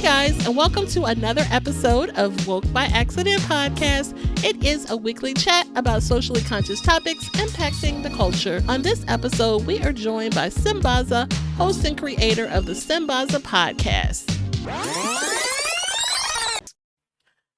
Hey guys, and welcome to another episode of Woke by Accident Podcast. It is a weekly chat about socially conscious topics impacting the culture. On this episode, we are joined by Sambaza, host and creator of the Sambaza Podcast.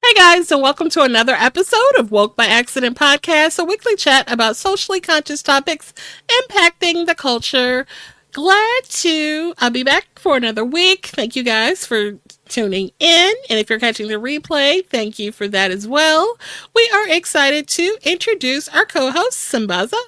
Hey guys, and welcome to another episode of Woke by Accident Podcast, a weekly chat about socially conscious topics impacting the culture. Glad to be back for another week. Thank you guys for tuning in. And if you're catching the replay, thank you for that as well. We are excited to introduce our co-host, Sambaza,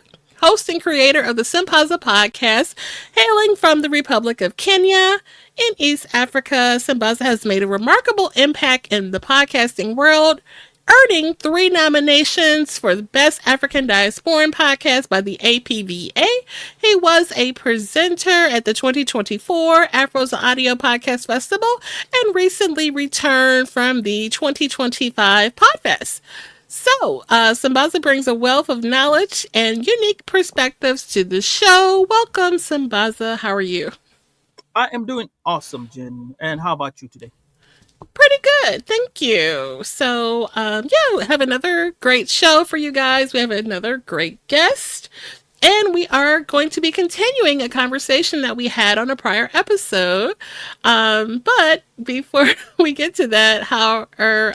host and creator of the Sambaza Podcast, hailing from the Republic of Kenya in East Africa. Sambaza has made a remarkable impact in the podcasting world, earning 3 nominations for the Best African Diasporan Podcast by the APVA. He was a presenter at the 2024 Afros Audio Podcast Festival and recently returned from the 2025 Podfest. So, Sambaza brings a wealth of knowledge and unique perspectives to the show. Welcome, Sambaza. How are you? I am doing awesome, Jen. And how about you today? Pretty good. Thank you. So, we have another great show for you guys. We have another great guest. And we are going to be continuing a conversation that we had on a prior episode. But before we get to that, how are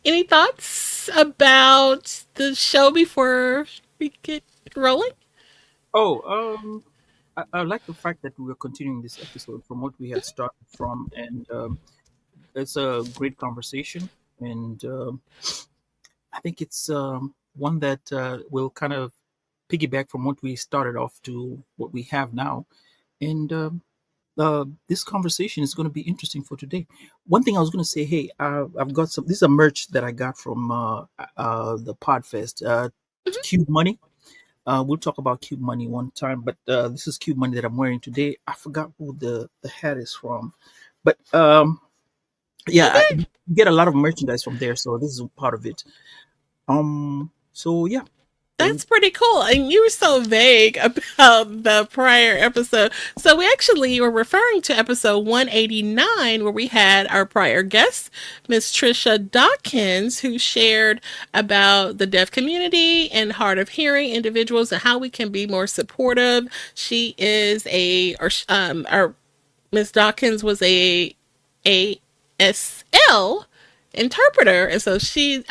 any thoughts about the show before we get rolling? I like the fact that we are continuing this episode from what we had started from, and it's a great conversation, and I think it's one that will kind of piggyback from what we started off to what we have now, and this conversation is going to be interesting for today. One thing I was going to say, hey, I've got some. This is a merch that I got from the Podfest. Cube Money. We'll talk about Cube Money one time, but this is Cube Money that I'm wearing today. I forgot who the hat is from, but you get a lot of merchandise from there, so this is part of it. So yeah. That's pretty cool. And you were so vague about the prior episode. So we actually were referring to episode 189, where we had our prior guest, Miss Trisha Dawkins, who shared about the deaf community and hard of hearing individuals and how we can be more supportive. She is Miss Dawkins was a ASL interpreter, and so she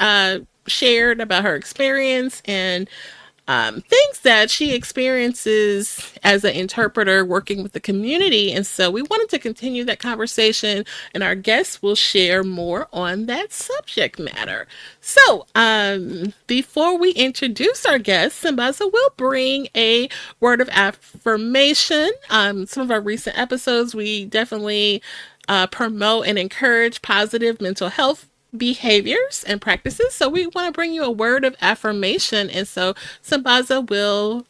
shared about her experience and things that she experiences as an interpreter working with the community. And so we wanted to continue that conversation, and our guests will share more on that subject matter. So before we introduce our guests, Sambaza will bring a word of affirmation. Some of our recent episodes, we definitely promote and encourage positive mental health behaviors and practices. So we want to bring you a word of affirmation. And so Sambaza will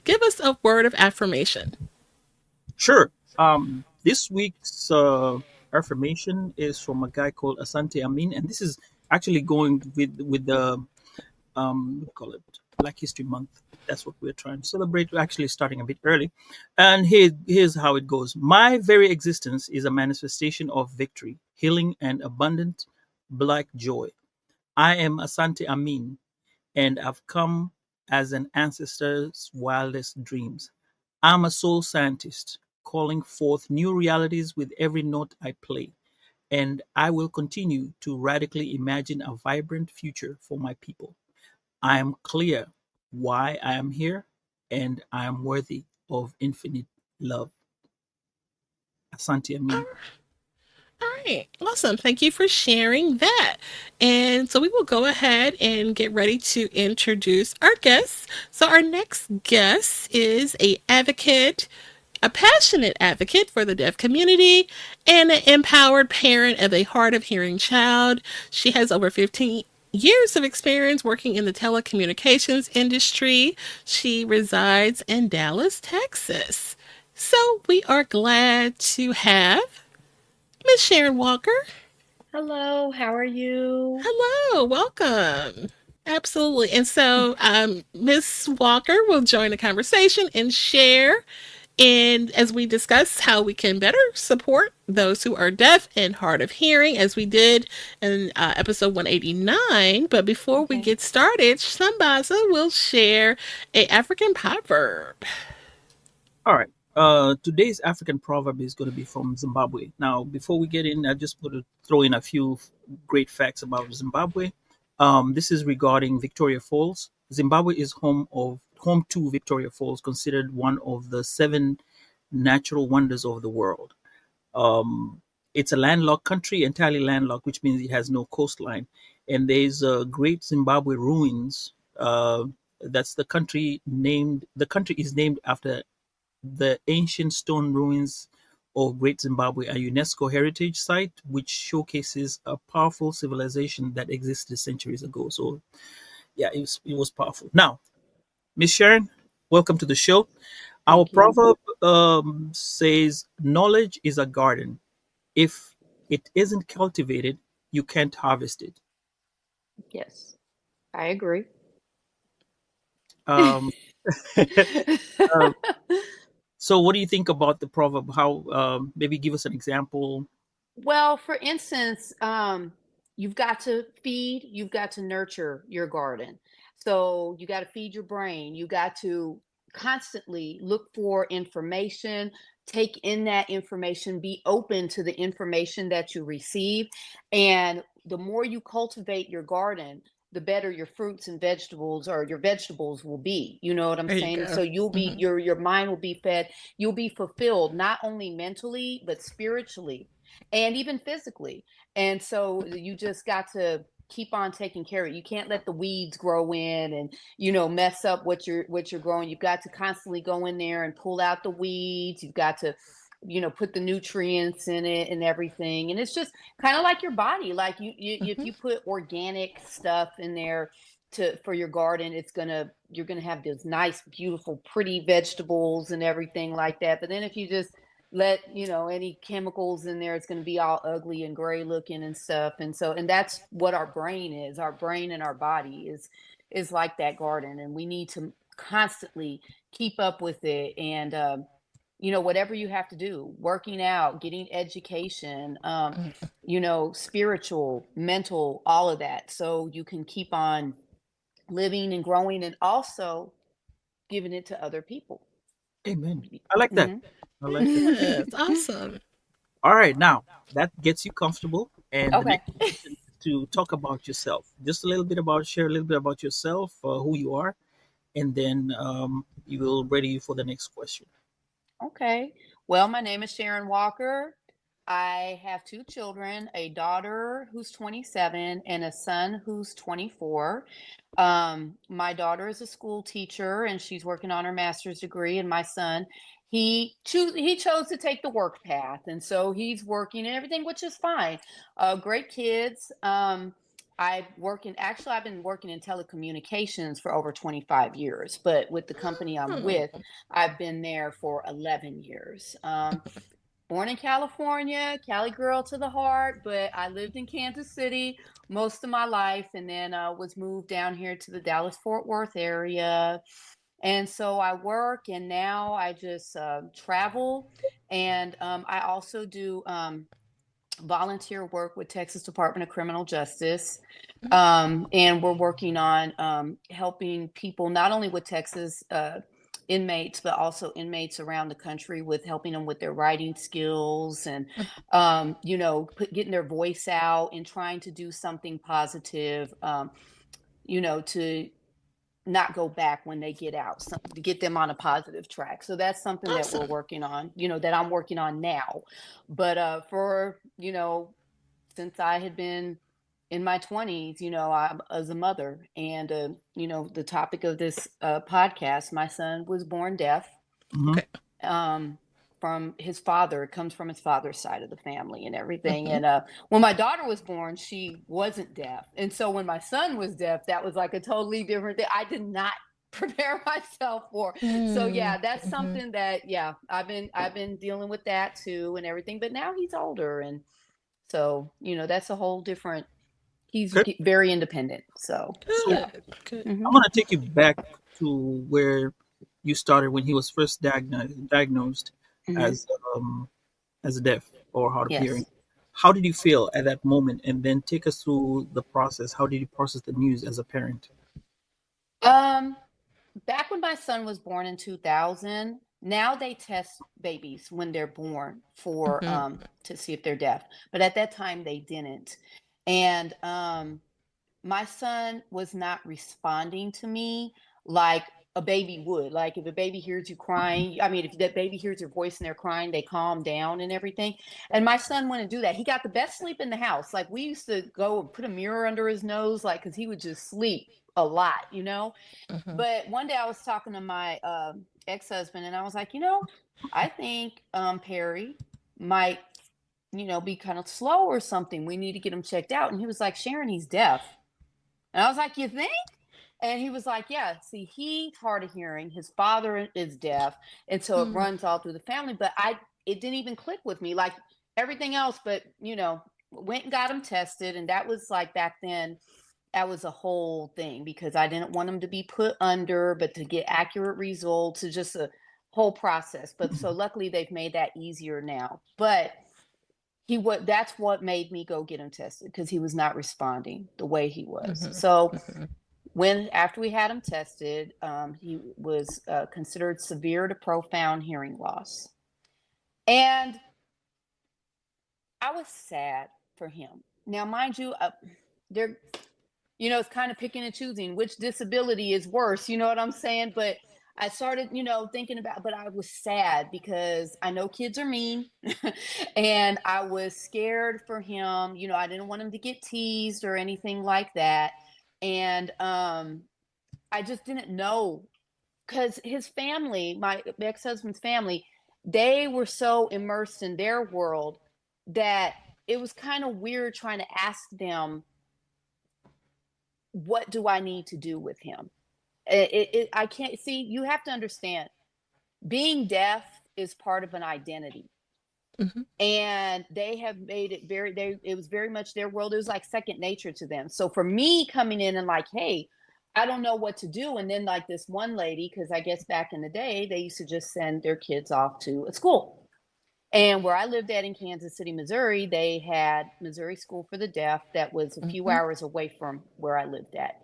give us a word of affirmation. Sure. This week's affirmation is from a guy called Asante Amin, and this is actually going with the we call it Black History Month. That's what we're trying to celebrate. We're actually starting a bit early. And here's how it goes. My very existence is a manifestation of victory, healing, and abundant Black joy. I am Asante Amin, and I've come as an ancestor's wildest dreams. I'm a soul scientist, calling forth new realities with every note I play, and I will continue to radically imagine a vibrant future for my people. I am clear why I am here, and I am worthy of infinite love. Asante Amin. All right. Awesome. Thank you for sharing that. And so we will go ahead and get ready to introduce our guests. So our next guest is a passionate advocate for the deaf community and an empowered parent of a hard of hearing child. She has over 15 years of experience working in the telecommunications industry. She resides in Dallas, Texas. So we are glad to have Miss Sharon Walker. Hello, how are you? Hello, welcome. Absolutely. And so Miss Walker will join the conversation and share And as we discuss how we can better support those who are deaf and hard of hearing, as we did in episode 189. But before we Okay. get started, Sambaza will share a African proverb. All right. Today's African proverb is going to be from Zimbabwe. Now, before we get in, I just want to throw in a few great facts about Zimbabwe. This is regarding Victoria Falls. Zimbabwe is home to Victoria Falls, considered one of the seven natural wonders of the world. It's a landlocked country, entirely landlocked, which means it has no coastline. And there's great Zimbabwe ruins. That's the country named. The country is named after the ancient stone ruins of Great Zimbabwe, a UNESCO heritage site which showcases a powerful civilization that existed centuries ago. So, yeah, it was powerful. Now, Miss Sharon, welcome to the show. Our Thank you. proverb says, "Knowledge is a garden. If it isn't cultivated, you can't harvest it." Yes, I agree. Um, uh, so, what do you think about the proverb? How maybe give us an example? Well, for instance, you've got to feed, you've got to nurture your garden. So you got to feed your brain. You got to constantly look for information, take in that information, be open to the information that you receive. And the more you cultivate your garden, the better your fruits and vegetables or your vegetables will be. You know what I'm There you saying? go. So you'll be Mhm. your mind will be fed, you'll be fulfilled not only mentally but spiritually and even physically. And so you just got to keep on taking care of it. You can't let the weeds grow in and mess up what you're growing. You've got to constantly go in there and pull out the weeds. You've got to put the nutrients in it and everything. And it's just kind of like your body. Like if Mhm. you put organic stuff in there to for your garden, you're gonna have those nice, beautiful, pretty vegetables and everything like that. But then if you just let any chemicals in there, it's going to be all ugly and gray looking and stuff. And that's what our brain is. Our brain and our body is like that garden, and we need to constantly keep up with it. And whatever you have to do, working out, getting education, spiritual, mental, all of that, so you can keep on living and growing, and also giving it to other people. Amen. I like that. Mhm. I like that. Yes, awesome. All right, now that gets you comfortable, and the Okay. next question is to talk about yourself. Just share a little bit about yourself, who you are, and then you will ready for the next question. Okay. Well, my name is Sharon Walker. I have two children, a daughter who's 27 and a son who's 24. My daughter is a school teacher and she's working on her master's degree, and my son, he chose to take the work path, and so he's working and everything, which is fine. Great kids. I've been working in telecommunications for over 25 years, but with the company I'm Oh, with, I've been there for 11 years. Born in California, Cali girl to the heart, but I lived in Kansas City most of my life, and then was moved down here to the Dallas Fort Worth area. And so I work, and now I just travel. And I also do volunteer work with Texas Department of Criminal Justice. And we're working on helping people not only with Texas inmates, but also inmates around the country, with helping them with their writing skills and, getting their voice out and trying to do something positive, to not go back when they get out, to get them on a positive track. So that's something that we're awesome. working on, that I'm working on now. But for, since I had been in my 20s, I as a mother, and the topic of this podcast, my son was born deaf. Hmm. Okay. Um, from his father, it comes from his father's side of the family and everything. Mhm. And when my daughter was born, she wasn't deaf, and so when my son was deaf, that was like a totally different thing. I did not prepare myself for. So yeah, that's Mhm. something that, yeah, I've been dealing with that too and everything. But now he's older, and so that's a whole different. He's Okay, very independent. So so yeah. Good. Good. Hmm. I'm gonna take you back to where you started when he was first diagnosed Hmm. as deaf or hard of hearing. Yes. How did you feel at that moment? And then take us through the process. How did you process the news as a parent? Um, Back when my son was born in 2000, now they test babies when they're born for Mm-hmm. to see if they're deaf. But at that time they didn't. And my son was not responding to me like a baby would. Like if a baby hears you crying, I mean, if that baby hears your voice and they're crying, they calm down and everything. And my son wouldn't do that. He got the best sleep in the house. Like we used to go and put a mirror under his nose, like because he would just sleep a lot, you know. Mm-hmm. But one day I was talking to my ex-husband, and I was like, I think Perry might, be kind of slow or something. We need to get him checked out. And he was like, Sharon, he's deaf. And I was like, you think? And he was like, yeah, see, he's hard of hearing. His father is deaf. And so it runs all through the family. But it didn't even click with me like everything else. But, went and got him tested. And that was like back then, that was a whole thing because I didn't want him to be put under, but to get accurate results is just a whole process. But so luckily they've made that easier now. But that's what made me go get him tested because he was not responding the way he was. Mm-hmm. So Mm-hmm. after we had him tested, he was considered severe to profound hearing loss, and I was sad for him. Now, mind you, there, it's kind of picking and choosing which disability is worse. You know what I'm saying? But I started, thinking about, but I was sad because I know kids are mean and I was scared for him. I didn't want him to get teased or anything like that. And I just didn't know because his family, my ex-husband's family, they were so immersed in their world that it was kind of weird trying to ask them, what do I need to do with him? I can't see, you have to understand, being deaf is part of an identity. Mm-hmm. And they have made it it was very much their world. It was like second nature to them. So for me coming in and like, hey, I don't know what to do. And then like this one lady, because I guess back in the day, they used to just send their kids off to a school. And where I lived at in Kansas City, Missouri, they had Missouri School for the Deaf that was a few Mm-hmm. hours away from where I lived at.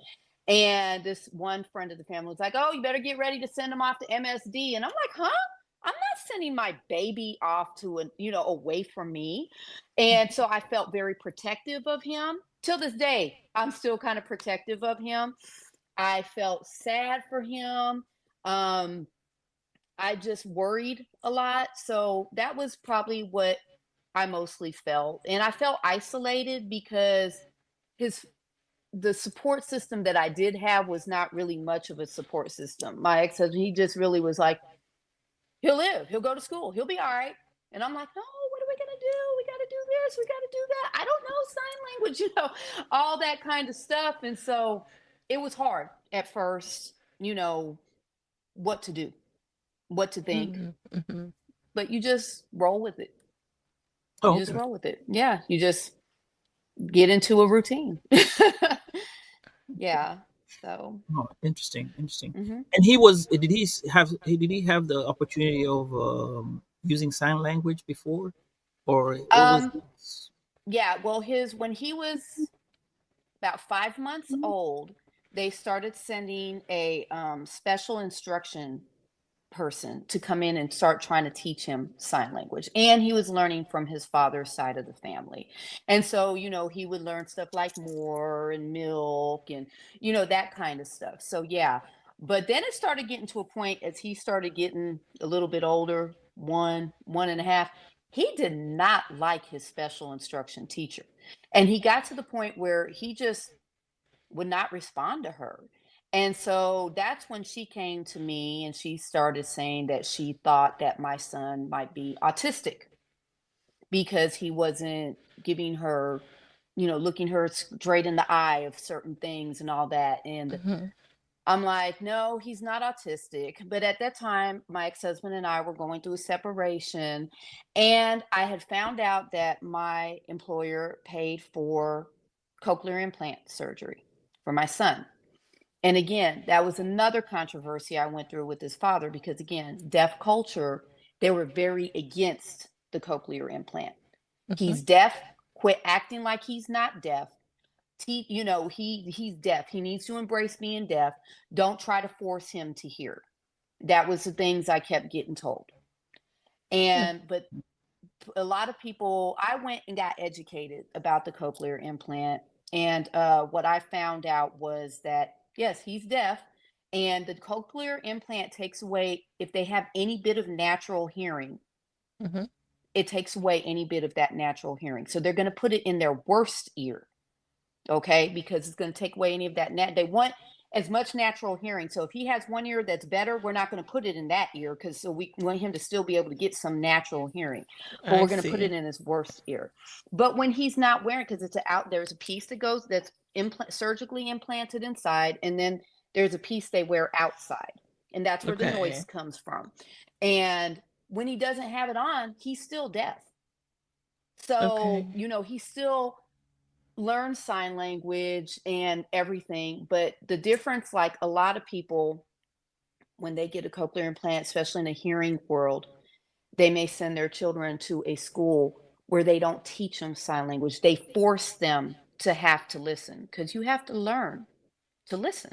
And this one friend of the family was like, oh, you better get ready to send them off to MSD. And I'm like, huh? I'm not sending my baby off to away from me. And so I felt very protective of him. Till this day, I'm still kind of protective of him. I felt sad for him. Um, I just worried a lot. So that was probably what I mostly felt. And I felt isolated because his the support system that I did have was not really much of a support system. My ex-husband, he just really was like, he'll live, he'll go to school, he'll be all right. And I'm like, no, what are we gonna do? We gotta do this, we gotta do that. I don't know sign language, all that kind of stuff. And so it was hard at first, what to do, what to think. Mm-hmm. But you just roll with it. Oh, You just okay. roll with it. Yeah. You just get into a routine. Yeah. So Oh, interesting, interesting. mhm. And he was did he have the opportunity of using sign language before, or what was? um yeah, well his when he was about 5 months old, they started sending a special instruction person to come in and start trying to teach him sign language. And he was learning from his father's side of the family. And so, he would learn stuff like more and milk and, that kind of stuff. So, yeah. But then it started getting to a point as he started getting a little bit older, one and a half. He did not like his special instruction teacher. And he got to the point where he just would not respond to her. And so that's when she came to me and she started saying that she thought that my son might be autistic because he wasn't giving her, looking her straight in the eye of certain things and all that. And Mm-hmm. I'm like, no, he's not autistic. But at that time, my ex husband and I were going through a separation. And I had found out that my employer paid for cochlear implant surgery for my son. And again, that was another controversy I went through with his father because, again, deaf culture, they were very against the cochlear implant. Mhm. He's deaf, quit acting like he's not deaf. He's deaf. He needs to embrace being deaf. Don't try to force him to hear. That was the things I kept getting told. Mm. But a lot of people, I went and got educated about the cochlear implant. And what I found out was that, yes, he's deaf. And the cochlear implant takes away, if they have any bit of natural hearing, Mhm. it takes away any bit of that natural hearing. So they're going to put it in their worst ear. Okay, because it's going to take away any of that they want as much natural hearing. So if he has one ear that's better, we're not going to put it in that ear because so we want him to still be able to get some natural hearing, but I we're going to put it see. in his worst ear. But when he's not wearing, because there's a piece that goes that's surgically implanted inside, and then there's a piece they wear outside, and that's where the noise Okay. comes from. And when he doesn't have it on, he's still deaf. So Okay. he still learn sign language and everything, but the difference, like a lot of people, when they get a cochlear implant, especially in the hearing world, they may send their children to a school where they don't teach them sign language. They force them to have to listen because you have to learn to listen.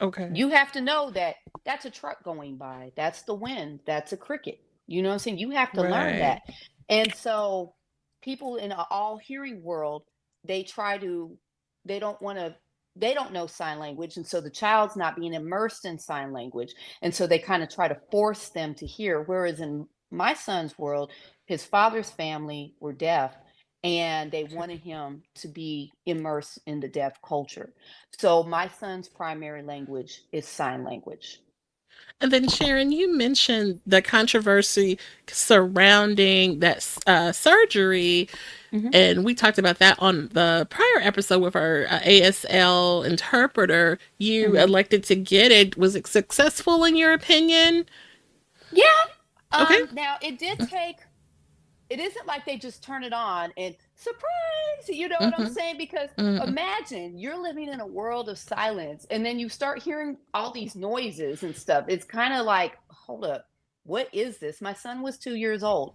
Okay. You have to know that that's a truck going by, that's the wind, that's a cricket. You know what I'm saying? You have to learn Right. that. And so people in all hearing world, they try to, they don't want to, they don't know sign language. And so the child's not being immersed in sign language. And so they kind of try to force them to hear. Whereas in my son's world, his father's family were deaf and they wanted him to be immersed in the deaf culture. So my son's primary language is sign language. And then, Sharon, you mentioned the controversy surrounding that surgery, Mhm. and we talked about that on the prior episode with our ASL interpreter. You Mhm. elected to get it. Was it successful in your opinion? Yeah. Okay. Now it did take. It isn't like they just turn it on and surprise. You know what I'm Mm-hmm. saying? Because Mm. imagine you're living in a world of silence, and then you start hearing all these noises and stuff. It's kind of like, hold up, what is this? My son was 2 years old.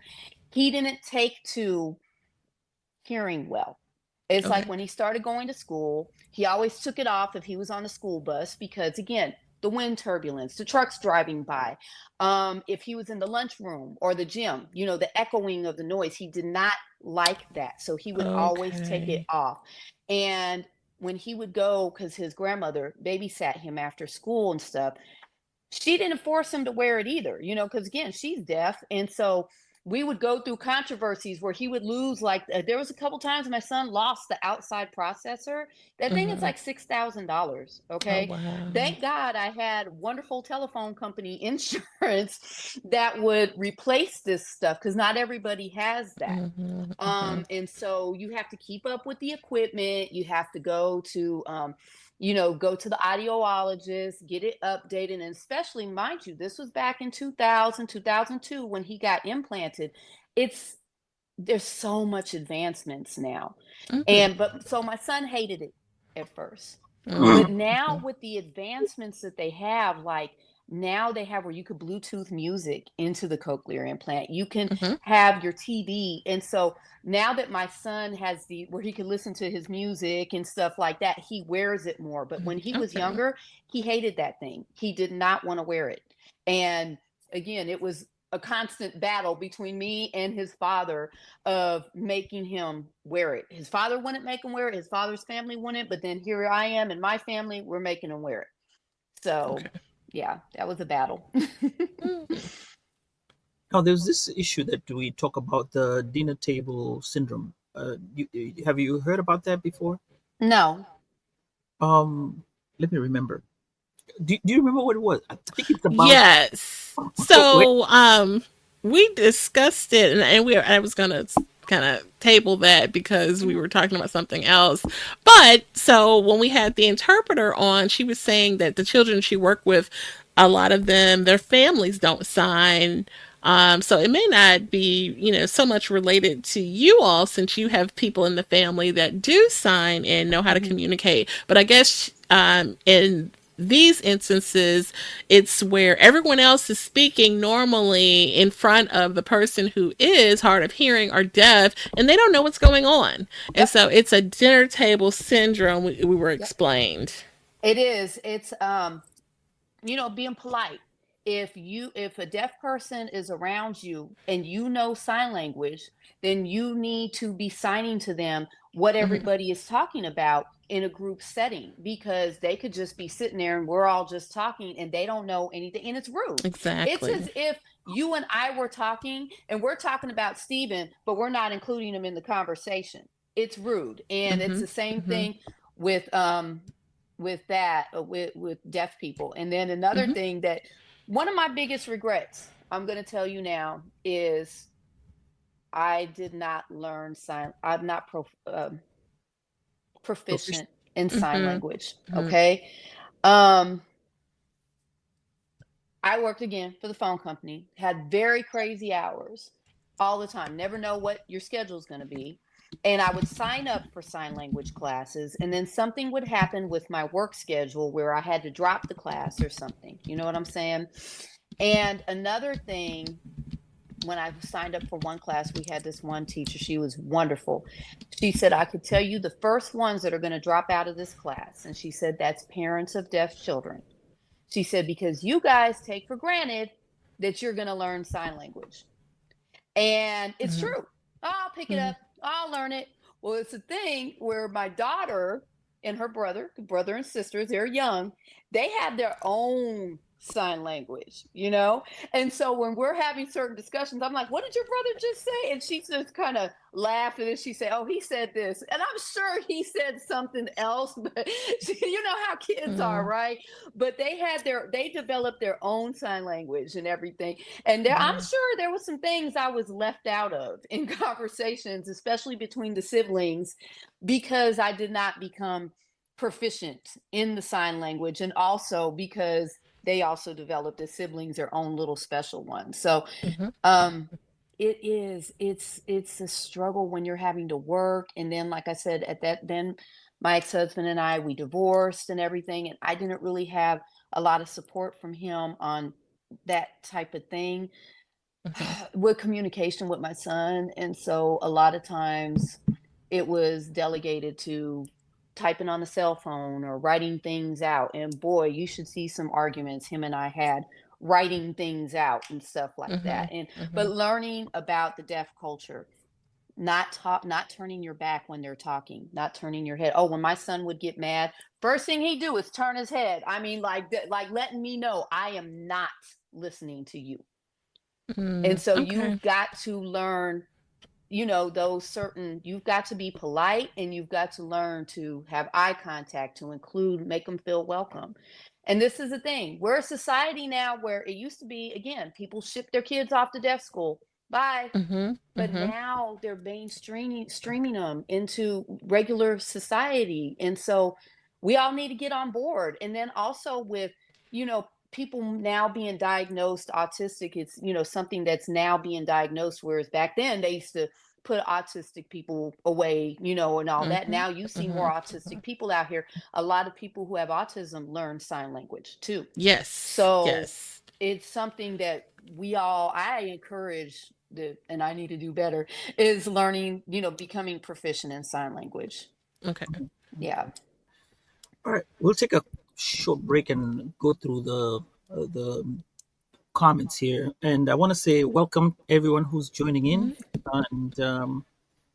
He didn't take to hearing well. It's like Okay. when he started going to school, he always took it off if he was on a school bus because, again, the wind turbulence, the trucks driving by. If he was in the lunchroom or the gym, the echoing of the noise, he did not like that. So he would always take it Okay. off. And when he would go, because his grandmother babysat him after school and stuff, she didn't force him to wear it either, because again, she's deaf. And so we would go through controversies where he would lose, like, there was a couple times my son lost the outside processor. That thing is Mm-hmm. like $6,000. Oh, Okay. wow. Thank God I had wonderful telephone company insurance that would replace this stuff because not everybody has that. Mm-hmm. Mm-hmm. And so you have to keep up with the equipment. You have to go to the audiologist, get it updated. And especially, mind you, this was back in 2000, 2002 when he got implanted. It's There's so much advancements now. Mm-hmm. But so my son hated it at first. But now Mm-hmm. with the advancements that they have, like now they have where you could Bluetooth music into the cochlear implant. You can Mm-hmm. have your TV. And so now that my son has the where he can listen to his music and stuff like that, he wears it more. But when he was Okay. younger, he hated that thing. He did not want to wear it. And again, it was a constant battle between me and his father of making him wear it. His father wouldn't make him wear it. His father's family wouldn't, but then here I am and my family, we're making him wear it. So, Okay. yeah, that was a battle. Mm-hmm. Now, there's this issue that we talk about, the dinner table syndrome. Have you heard about that before? No. Um, Let me remember. Do you remember what it was? I think it's about. Yes. Wait. So, we discussed it, and I was gonna kind of table that because we Mhm. were talking about something else. But so when we had the interpreter on, she was saying that the children she worked with, a lot of them, their families don't sign. So it may not be, so much related to you all since you have people in the family that do sign and know how to Mhm. communicate. But I guess in these instances, it's where everyone else is speaking normally in front of the person who is hard of hearing or deaf, and they don't know what's going on. And Yep. so it's a dinner table syndrome, we were Yep. explained. It is. It's being polite. If a deaf person is around you and you know sign language, then you need to be signing to them what Mhm. everybody is talking about in a group setting, because they could just be sitting there and we're all just talking and they don't know anything, and it's rude. It's Exactly. as if you and I were talking and we're talking about Stephen, but we're not including him in the conversation. It's rude. And it's Hmm. the same Hmm. thing with that with deaf people. And then another Hmm. thing, that one of my biggest regrets, I'm going to tell you now, is I did not learn sign. I'm not proficient Proficient. in sign Hmm. language. Hmm. Okay. um I worked again for the phone company, had very crazy hours all the time, never know what your schedule is going to be. And I would sign up for sign language classes, and then something would happen with my work schedule where I had to drop the class or something. You know what I'm saying? And another thing, when I signed up for one class, we had this one teacher. She was wonderful. She said, I could tell you the first ones that are going to drop out of this class. And she said, that's parents of deaf children. She said, because you guys take for granted that you're going to learn sign language. And it's Hmm. true. I'll pick it Hmm. up, I'll learn it. Well, it's a thing where my daughter and her brother and sisters, they're young, they have their own sign language, you know? And so when we're having certain discussions, I'm like, what did your brother just say? And she just kind of laughed, and then she said, oh, he said this. And I'm sure he said something else, but you know how kids are, Hmm. right? But they developed their own sign language and everything. And I'm Yeah. sure there were some things I was left out of in conversations, especially between the siblings, because I did not become proficient in the sign language, and also because they also developed as siblings their own little special ones. So Hmm. um it's a struggle when you're having to work. And then, like I said, at that then my ex-husband and I, we divorced and everything, and I didn't really have a lot of support from him on that type of thing Hmm. with communication with my son. And so a lot of times it was delegated to typing on the cell phone or writing things out. And boy, you should see some arguments him and I had writing things out and stuff like Hmm. that. And but Hmm. learning about the deaf culture, not turning your back when they're talking, not turning your head. Oh, when my son would get mad, first thing he'd do is turn his head. I mean, like letting me know I am not listening to you. And Mm. so Okay. you've got to learn, those certain, you've got to be polite, and you've got to learn to have eye contact, to include, make them feel welcome. And this is the thing. We're a society now where it used to be, again, people ship their kids off to deaf school. Bye. Hmm. But Hmm. now they're streaming them into regular society. And so we all need to get on board. And then also with, people now being diagnosed autistic, it's, something that's now being diagnosed, whereas back then they used to put autistic people away, and all Hmm. that. Now you see more Hmm. autistic people out here. A lot of people who have autism learn sign language too. Yes. So Yes. it's something that I encourage, and I need to do better, is learning, becoming proficient in sign language. Okay. Yeah. All right, we'll take a short break and go through the comments here. And I want to say welcome everyone who's joining in. And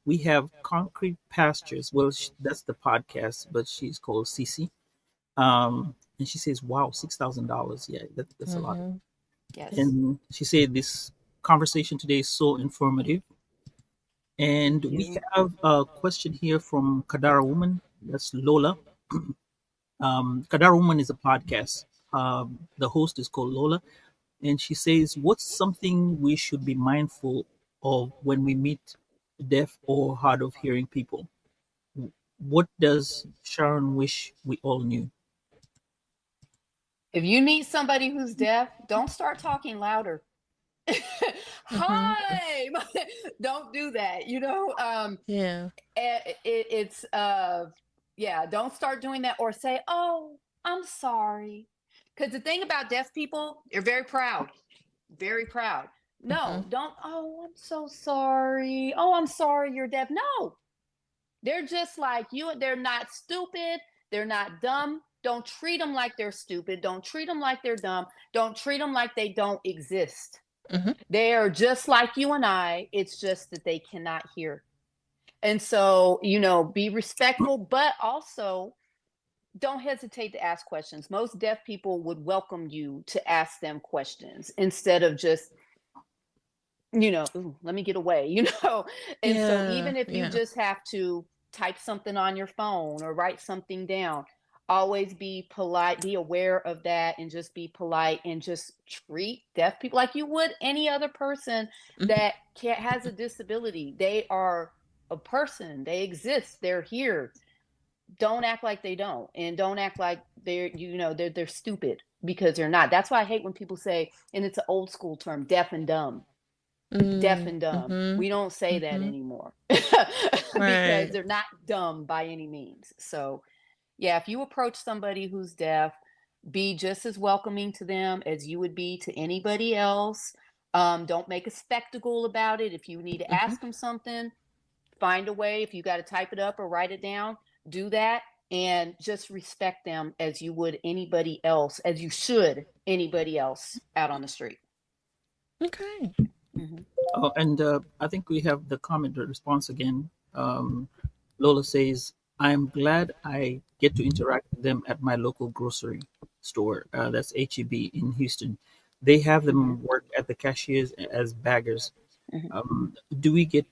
we have Concrete Pastures. Well, that's the podcast, but she's called Cece. And she says, "Wow, $6,000. Yeah, that's a lot." Mm-hmm. Yes. And she said this conversation today is so informative. And Thank we you. have a question here from Kadara Woman. That's Lola. Kadara Woman is a podcast. The host is called Lola, and she says, "What's something we should be mindful of when we meet deaf or hard of hearing people? What does Sharon wish we all knew?" If you meet somebody who's deaf, don't start talking louder. Mm-hmm. Hi. Don't do that. Yeah. It's yeah, don't start doing that, or say, oh, I'm sorry. Because the thing about deaf people, they're very proud. Very proud. Mm-hmm. No, don't. Oh, I'm so sorry. Oh, I'm sorry you're deaf. No, they're just like you. They're not stupid. They're not dumb. Don't treat them like they're stupid. Don't treat them like they're dumb. Don't treat them like they don't exist. Mm-hmm. They are just like you and I. It's just that they cannot hear. And so, be respectful, but also don't hesitate to ask questions. Most deaf people would welcome you to ask them questions instead of just, "Ooh, let me get away." And so Yeah. even if you Yeah. just have to type something on your phone or write something down, always be polite, be aware of that, and just be polite and just treat deaf people like you would any other person Mm-hmm. that has a disability. They are a person, they exist, they're here. Don't act like they don't, and don't act like they're stupid, because they're not. That's why I hate when people say, and it's an old school term, deaf and dumb. Deaf and dumb. Mm-hmm. We don't say that Mm-hmm. anymore because Right. they're not dumb by any means. So, yeah, if you approach somebody who's deaf, be just as welcoming to them as you would be to anybody else. Don't make a spectacle about it. If you need to Mm-hmm. ask them something, find a way. If you got to type it up or write it down, do that, and just respect them as you would anybody else, as you should anybody else out on the street. Okay. Hmm. Oh, and I think we have the comment or response again. Lola says, "I'm glad I get to interact with them at my local grocery store. That's HEB in Houston. They have Hmm. them work at the cashiers as baggers. Hmm. Do we get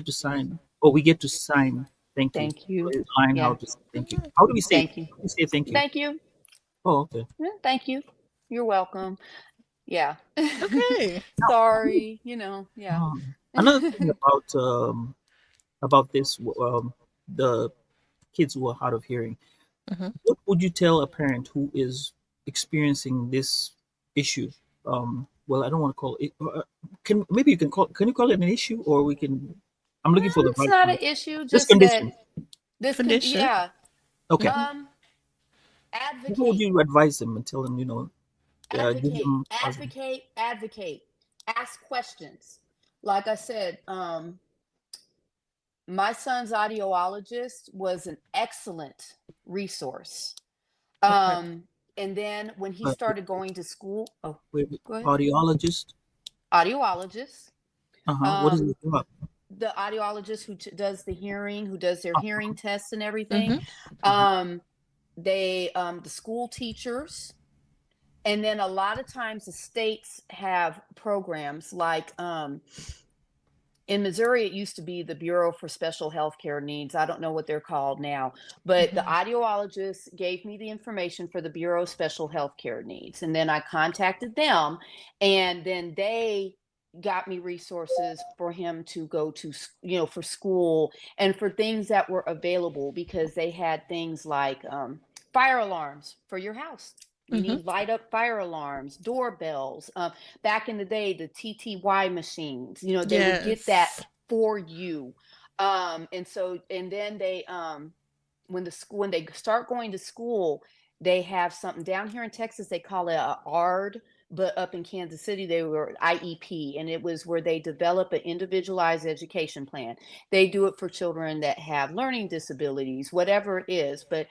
to sign? Oh, we get to sign. Thank you. Thank you. His line how Yeah. to say thank you. How do we say? Thank you. How do we say thank you? Thank you. Oh, okay. Yeah, thank you. You're welcome. Yeah. Okay. Sorry. Yeah. Another thing about this, the kids who are hard of hearing. Mm-hmm. What would you tell a parent who is experiencing this issue? Well, I don't want to call it. Can maybe you can call? Can you call it an issue, or we can? I'm looking for the It's right not an word. issue, This just that condition. Condition. yeah. Okay. Mm-hmm. Um, What would advocate, you advise them and tell them? Give advocate, them positive. advocate, advocate. Ask questions. Like I said, my son's audiologist was an excellent resource. Okay. And then when he Uh, started going to school, oh, go ahead. Audiologist. Audiologist. What is Um, it about? the audiologist who does the hearing, who does their hearing tests and everything. Mm-hmm. Um, the school teachers, and then a lot of times the states have programs like, in Missouri, it used to be the Bureau for Special Healthcare Needs. I don't know what they're called now, but the Mm-hmm. audiologist gave me the information for the Bureau of Special Healthcare Needs. And then I contacted them, and then they got me resources for him to go to, for school and for things that were available, because they had things like, fire alarms for your house. You Mm-hmm. need light up fire alarms, doorbells. Back in the day, the TTY machines, they would get that Yes. for you. And then when they start going to school, they have something down here in Texas. They call it a ARD, but up in Kansas City, they were IEP, and it was where they develop an individualized education plan. They do it for children that have learning disabilities, whatever it is. But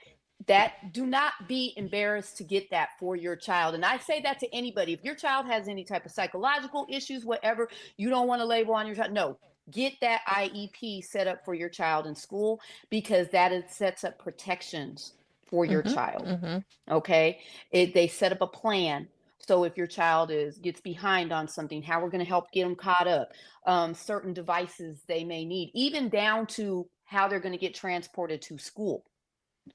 that, do not be embarrassed to get that for your child. And I say that to anybody. If your child has any type of psychological issues, whatever, you don't want to label on your child. No, get that IEP set up for your child in school, because sets up protections for your Mm-hmm. child. Mm-hmm. Okay. They set up a plan. So if your child gets behind on something, how we're going to help get them caught up, certain devices they may need, even down to how they're going to get transported to school.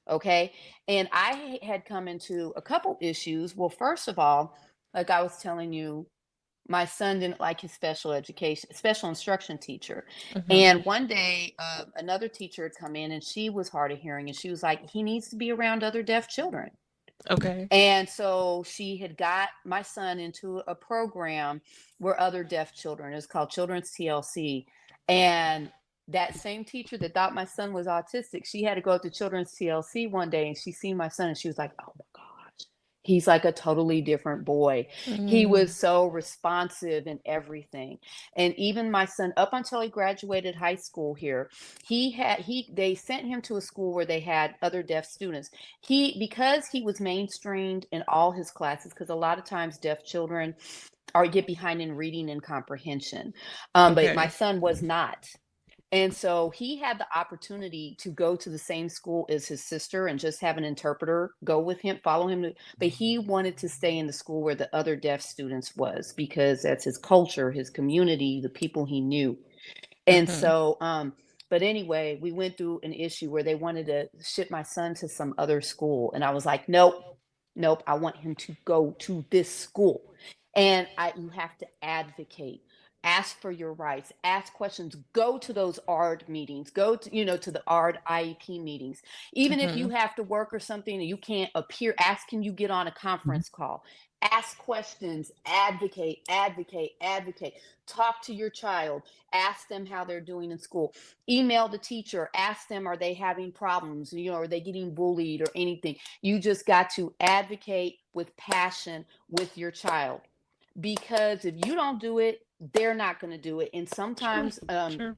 Okay. And I had come into a couple issues. Well, first of all, like I was telling you, my son didn't like his special instruction teacher. Mm-hmm. And one day, another teacher had come in, and she was hard of hearing. And she was like, he needs to be around other deaf children. Okay. And so she had got my son into a program where other deaf children, it's called Children's TLC. And that same teacher that thought my son was autistic, she had to go up to children's TLC one day and she seen my son and she was like, oh my gosh, he's like a totally different boy. He was Mm, so responsive and everything. And even my son, up until he graduated high school here, they sent him to a school where they had other deaf students. Because he was mainstreamed in all his classes, because a lot of times deaf children are get behind in reading and comprehension. But my okay. son was not. And so he had the opportunity to go to the same school as his sister and just have an interpreter go with him, follow him. But he wanted to stay in the school where the other deaf students was because that's his culture, his community, the people he knew. And Mm-hmm. so, but anyway, we went through an issue where they wanted to ship my son to some other school. And I was like, nope, nope, I want him to go to this school. And you have to advocate, ask for your rights, ask questions, go to those ARD meetings, go to, to the ARD IEP meetings. Even if Mm-hmm. you have to work or something and you can't appear, ask, can you get on a Mhm. conference call? Ask questions, advocate, advocate, advocate. Talk to your child, ask them how they're doing in school. Email the teacher, ask them, are they having problems? Are they getting bullied or anything? You just got to advocate with passion with your child, because if you don't do it, they're not going to do it. And Sure. sometimes, Sure.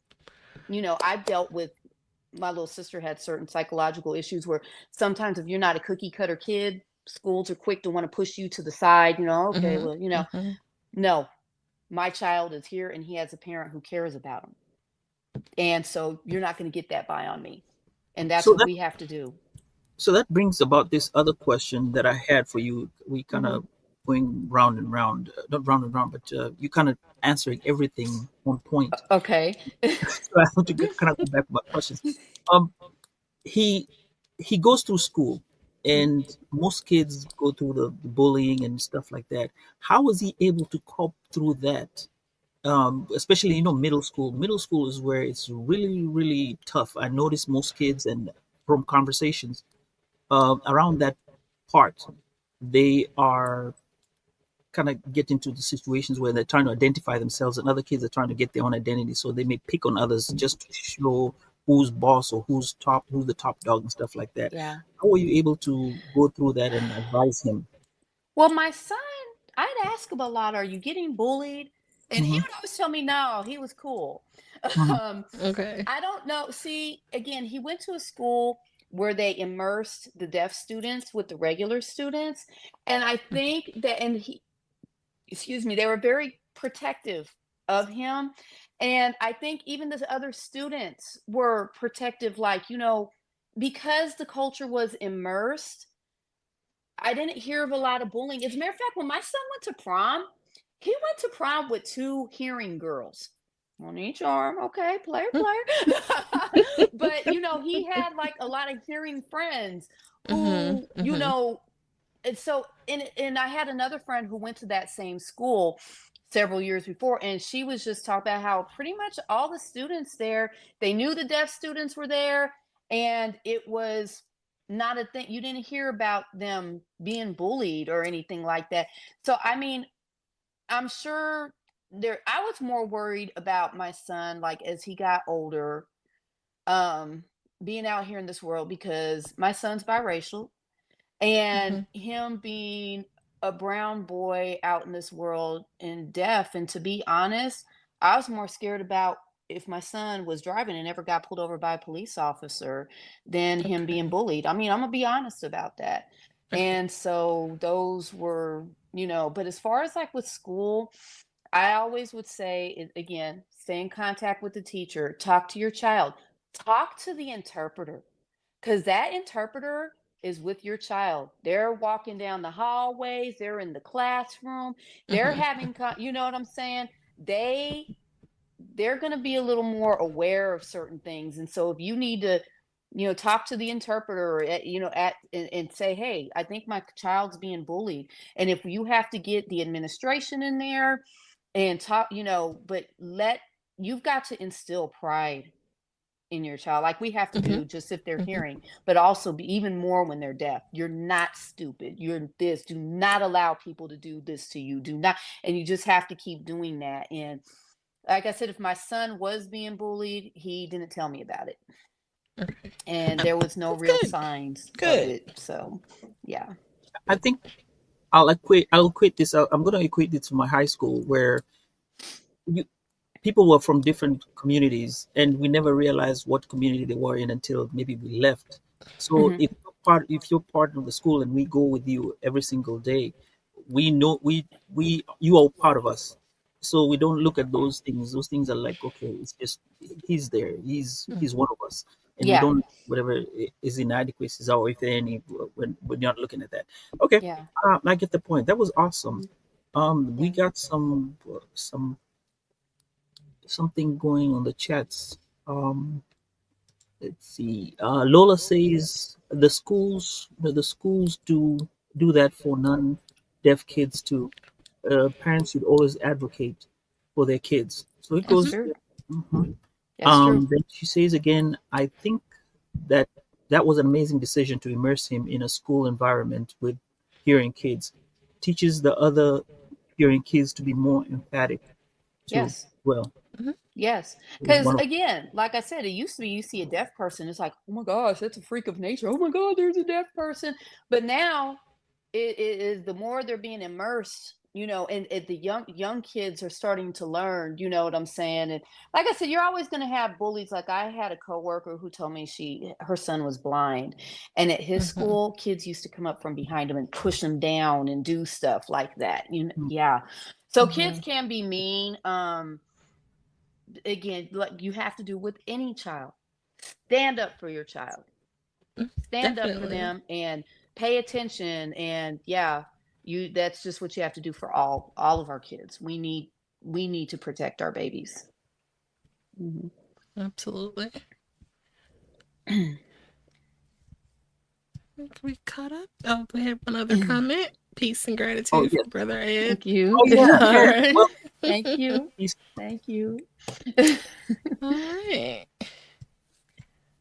I've dealt with, my little sister had certain psychological issues where sometimes if you're not a cookie cutter kid, schools are quick to want to push you to the side, okay, Mm-hmm. well, Mm-hmm. no, my child is here and he has a parent who cares about him. And so you're not going to get that by on me. And that's So what that we have to do. so that brings about this other question that I had for you. We kind Hmm. of going round and round, not round and round, but you kind of answering everything on point. Okay. So I want to kind of go back about questions. Um, he he goes through school, and most kids go through the bullying and stuff like that. How was he able to cope through that? Especially middle school. Middle school is where it's really tough. I notice most kids, and from conversations around that part, they are kind of get into the situations where they're trying to identify themselves, and other kids are trying to get their own identity. So they may pick on others just to show who's boss or who's top, who's the top dog and stuff like that. Yeah. How were you able to go through that and advise him? Well, my son, I'd ask him a lot, are you getting bullied? And he Hmm. would always tell me, no, he was cool. Hmm. um, Okay. I don't know. See, again, he went to a school where they immersed the deaf students with the regular students. And I think that, and excuse me, they were very protective of him. And I think even the other students were protective, like, because the culture was immersed, I didn't hear of a lot of bullying. As a matter of fact, when my son went to prom, he went to prom with two hearing girls on each arm. Okay, player, player. But he had like a lot of hearing friends Mm-hmm. who, Mm-hmm. and so and I had another friend who went to that same school several years before, and she was just talking about how pretty much all the students there, they knew the deaf students were there, and it was not a thing. You didn't hear about them being bullied or anything like that. So I mean, I'm sure I was more worried about my son, like as he got older, um, being out here in this world, because my son's biracial, and Mm-hmm. him being a brown boy out in this world and deaf. And to be honest, I was more scared about if my son was driving and ever got pulled over by a police officer than him being Okay. bullied. I mean, I'm gonna be honest about that. Okay. And so those were, but as far as like with school, I always would say, again, stay in contact with the teacher, talk to your child, talk to the interpreter, because that interpreter is with your child. They're walking down the hallways, they're in the classroom, they're Mm-hmm. having, you know what I'm saying? They're going to be a little more aware of certain things. And so if you need to, talk to the interpreter and say, hey, I think my child's being bullied. And if you have to get the administration in there and talk, but you've got to instill pride in your child, like we have to Mm-hmm. do just if they're Mm-hmm. hearing, but also be even more when they're deaf. You're not stupid. You're this. Do not allow people to do this to you. Do not. And you just have to keep doing that. And like I said, if my son was being bullied, he didn't tell me about it. Okay. And there was no That's real good. signs of Good. it. So, yeah. I think I'll equate this. I'm going to equate it to my high school where you, people were from different communities, and we never realized what community they were in until maybe we left. So Hmm. if you're part of the school and we go with you every single day, we know we you are part of us. So we don't look at those things. Those things are like, okay, it's just he's there. He's one of us, and we Yeah. don't whatever is inadequacies or if there are any when we're not looking at that. Okay, Yeah. I get the point. That was awesome. We Yeah. got something going on the chats. Let's see. Lola says the schools do that for non-deaf kids too. Parents should always advocate for their kids. So it That's Mhm. goes. true. Mhm. That's true. Then she says again, I think that that was an amazing decision to immerse him in a school environment with hearing kids. Teaches the other hearing kids to be more emphatic too. Yes. Well, Mhm. Yes. it was Because one of again, like I said, it used to be you see a deaf person, it's like, oh my gosh, that's a freak of nature. Oh my God, there's a deaf person. But now it is the more they're being immersed, and the young kids are starting to learn, you know what I'm saying? And like I said, you're always gonna have bullies. Like I had a coworker who told me her son was blind. And at his Mhm. school, kids used to come up from behind him and push him down and do stuff like that. Yeah. So kids Mhm. can be mean. Again, like you have to do with any child. Stand up for your child. Stand up for Definitely. them and pay attention. And yeah, that's just what you have to do for all of our kids. We need to protect our babies. Mhm. Absolutely. Think we caught up. Oh, we have one other comment. Peace and oh gratitude yes. from Brother Ed. Thank you. Oh yeah, All yeah. right. Well, Thank you. he's Thank you. All right.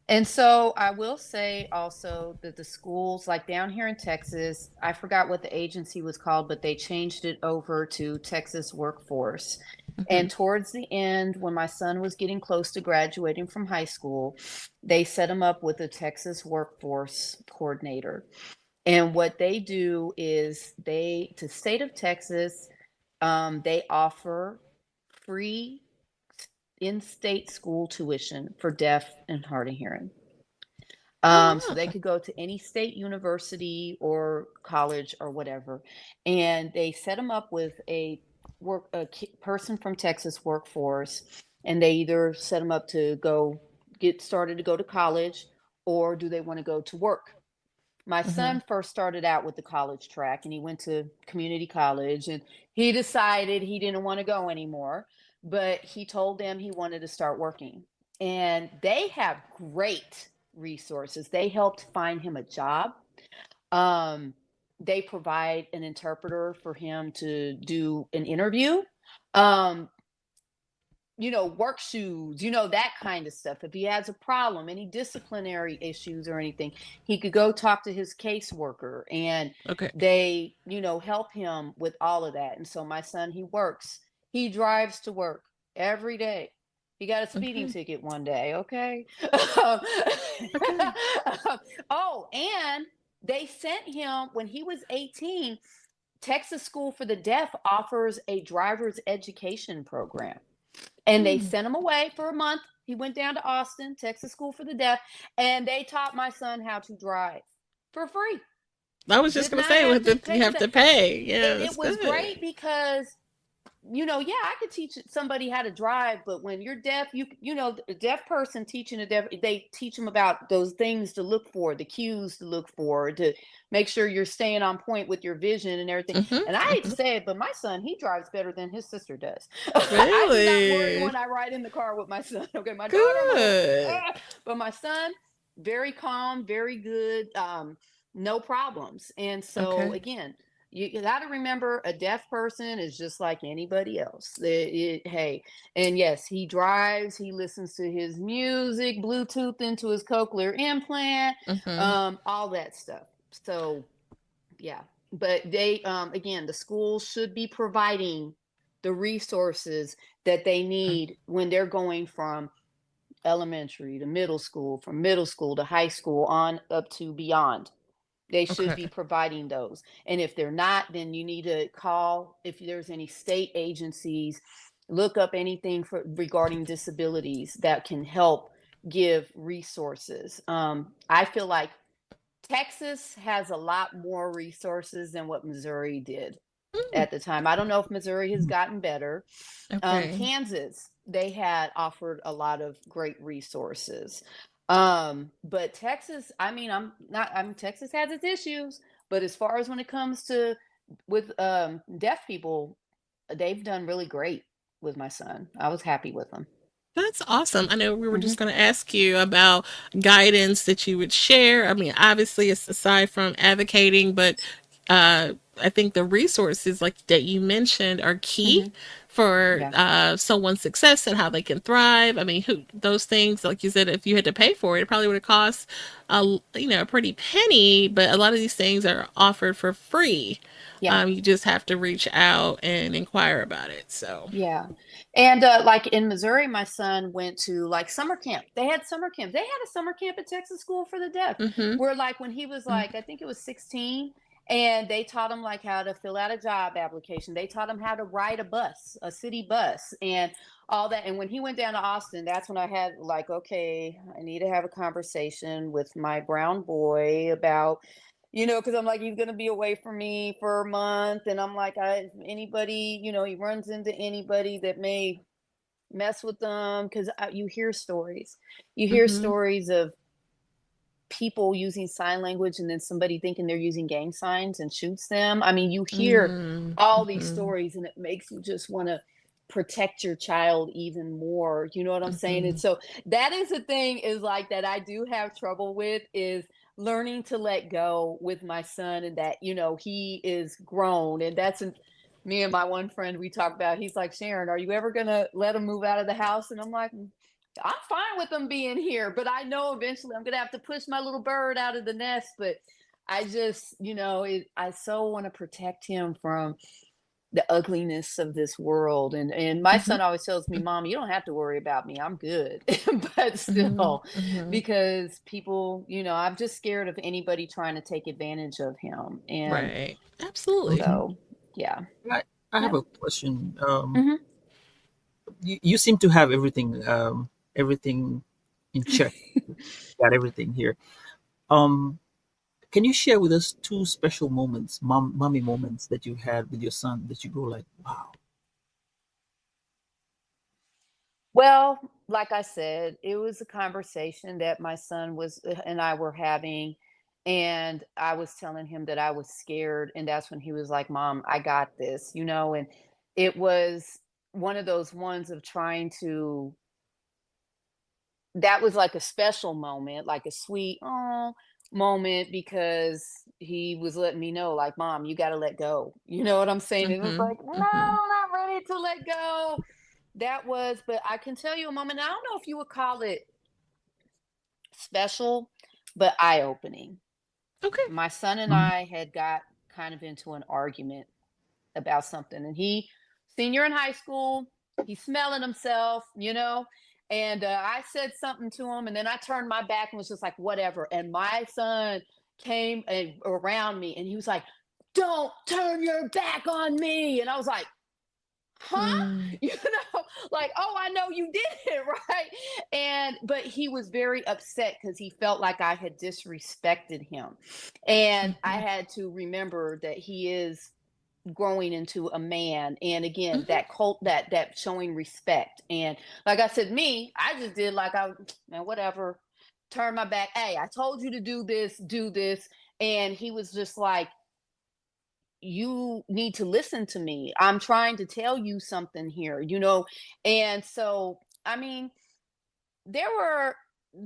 And so I will say also that the schools, like down here in Texas, I forgot what the agency was called, but they changed it over to Texas Workforce. Mhm. And towards the end, when my son was getting close to graduating from high school, they set him up with a Texas Workforce coordinator. And what they do is to state of Texas, they offer free in-state school tuition for deaf and hard of hearing. Oh So they wow. could go to any state university or college or whatever, and they set them up with person from Texas workforce, and they either set them up to go get started to go to college, or do they want to go to work? My Mhm. son first started out with the college track, and he went to community college, and he decided he didn't want to go anymore, but he told them he wanted to start working. And they have great resources. They helped find him a job. Um, they provide an interpreter for him to do an interview. Um, work shoes, that kind of stuff. If he has a problem, any disciplinary issues or anything, he could go talk to his caseworker, and Okay. they, help him with all of that. And so my son, he drives to work every day. He got a speeding Okay. ticket one day, okay? Okay. Oh, and they sent him when he was 18. Texas School for the Deaf offers a driver's education program, and they Hmm. sent him away for a month. He went down to Austin, Texas School for the Deaf, and they taught my son how to drive for free. I was just Did gonna not say, have with to you pay for have that. to pay. Yeah, And that's it was good. great because yeah, I could teach somebody how to drive, but when you're deaf, a deaf person teaching a deaf, they teach them about those things to look for, the cues to look for, to make sure you're staying on point with your vision and everything. Mhm. And I hate to Mhm. say it, but my son, he drives better than his sister does. I do not worry Really when I ride in the car with my son. Okay, my daughter, I'm a little, good. but my son, very calm, very good, no problems. And so Okay. again, you got to remember a deaf person is just like anybody else. Hey, and yes, he drives, he listens to his music, Bluetooth into his cochlear implant, Mhm. all that stuff. So, yeah. But they, again, the schools should be providing the resources that they need when they're going from elementary to middle school, from middle school to high school, on up to beyond. They should be Okay. providing those. And if they're not, then you need to call, if there's any state agencies, look up anything for regarding disabilities that can help give resources. I feel like Texas has a lot more resources than what Missouri did Mm, at the time. I don't know if Missouri has gotten better. okay. Kansas, they had offered a lot of great resources. But Texas, I mean, Texas has its issues, but as far as when it comes to with deaf people, they've done really great with my son. I was happy with them. That's awesome. I know we were just Hmm. going to ask you about guidance that you would share. I mean, obviously, it's aside from advocating, but I think the resources like that you mentioned are key Hmm. for Yeah. someone's success and how they can thrive. I mean, those things, like you said, if you had to pay for it, it probably would have cost a pretty penny. But a lot of these things are offered for free. Yeah. You just have to reach out and inquire about it. So. Yeah. And like in Missouri, my son went to like summer camp. They had summer camp. They had a summer camp at Texas School for the Deaf, Mm-hmm. where like when he was like, I think it was 16, and they taught him like how to fill out a job application. They taught him how to ride a bus, a city bus, and all that. And when he went down to Austin, that's when I had like, okay, I need to have a conversation with my brown boy about, because I'm like, he's gonna be away from me for a month, and I'm like, anybody, he runs into anybody that may mess with them, because you hear Mm-hmm. stories of people using sign language and then somebody thinking they're using gang signs and shoots them. I mean, you hear all these Mm-hmm. stories, and it makes you just want to protect your child even more. You know what I'm saying? And Mm-hmm. so that is the thing, is like that I do have trouble with, is learning to let go with my son, and that, he is grown. And me and my one friend, we talk about, he's like, Sharon, are you ever going to let him move out of the house? And I'm like, I'm fine with them being here, but I know eventually I'm gonna have to push my little bird out of the nest. But I just, I so want to protect him from the ugliness of this world. And my Mm-hmm. son always tells me, Mom, you don't have to worry about me. I'm good. But Mm-hmm. still, Mm-hmm. because people, I'm just scared of anybody trying to take advantage of him. And Right. Absolutely. Okay. so, yeah. I have Yep. a question. Hmm. You seem to have everything in check. Got everything here. Um, can you share with us two special moments, mommy moments that you had with your son that you go like, wow. Well, like I said, it was a conversation that my son and I were having, and I was telling him that I was scared, and that's when he was like, "Mom, I got this," and it was one of those ones of trying to that was like a special moment, like a sweet oh moment, because he was letting me know, like, Mom, you got to let go. You know what I'm saying? It was Mm-hmm. like, no, Mm-hmm. I'm not ready to let go. But I can tell you a moment. I don't know if you would call it special, but eye opening. Okay. My son and Mhm. I had got kind of into an argument about something, and senior in high school, he's smelling himself. And I said something to him, and then I turned my back and was just like, whatever. And my son came around me, and he was like, don't turn your back on me. And I was like, huh? Mm. You know, like, oh, I know you did it, right? But he was very upset because he felt like I had disrespected him. And I Mm-hmm. had to remember that he is growing into a man, and again, Mm-hmm. that cult, that showing respect. And like I said, I just did like, man, whatever, turn my back. Hey, I told you to do this. And he was just like, you need to listen to me. I'm trying to tell you something here. And so, I mean, there were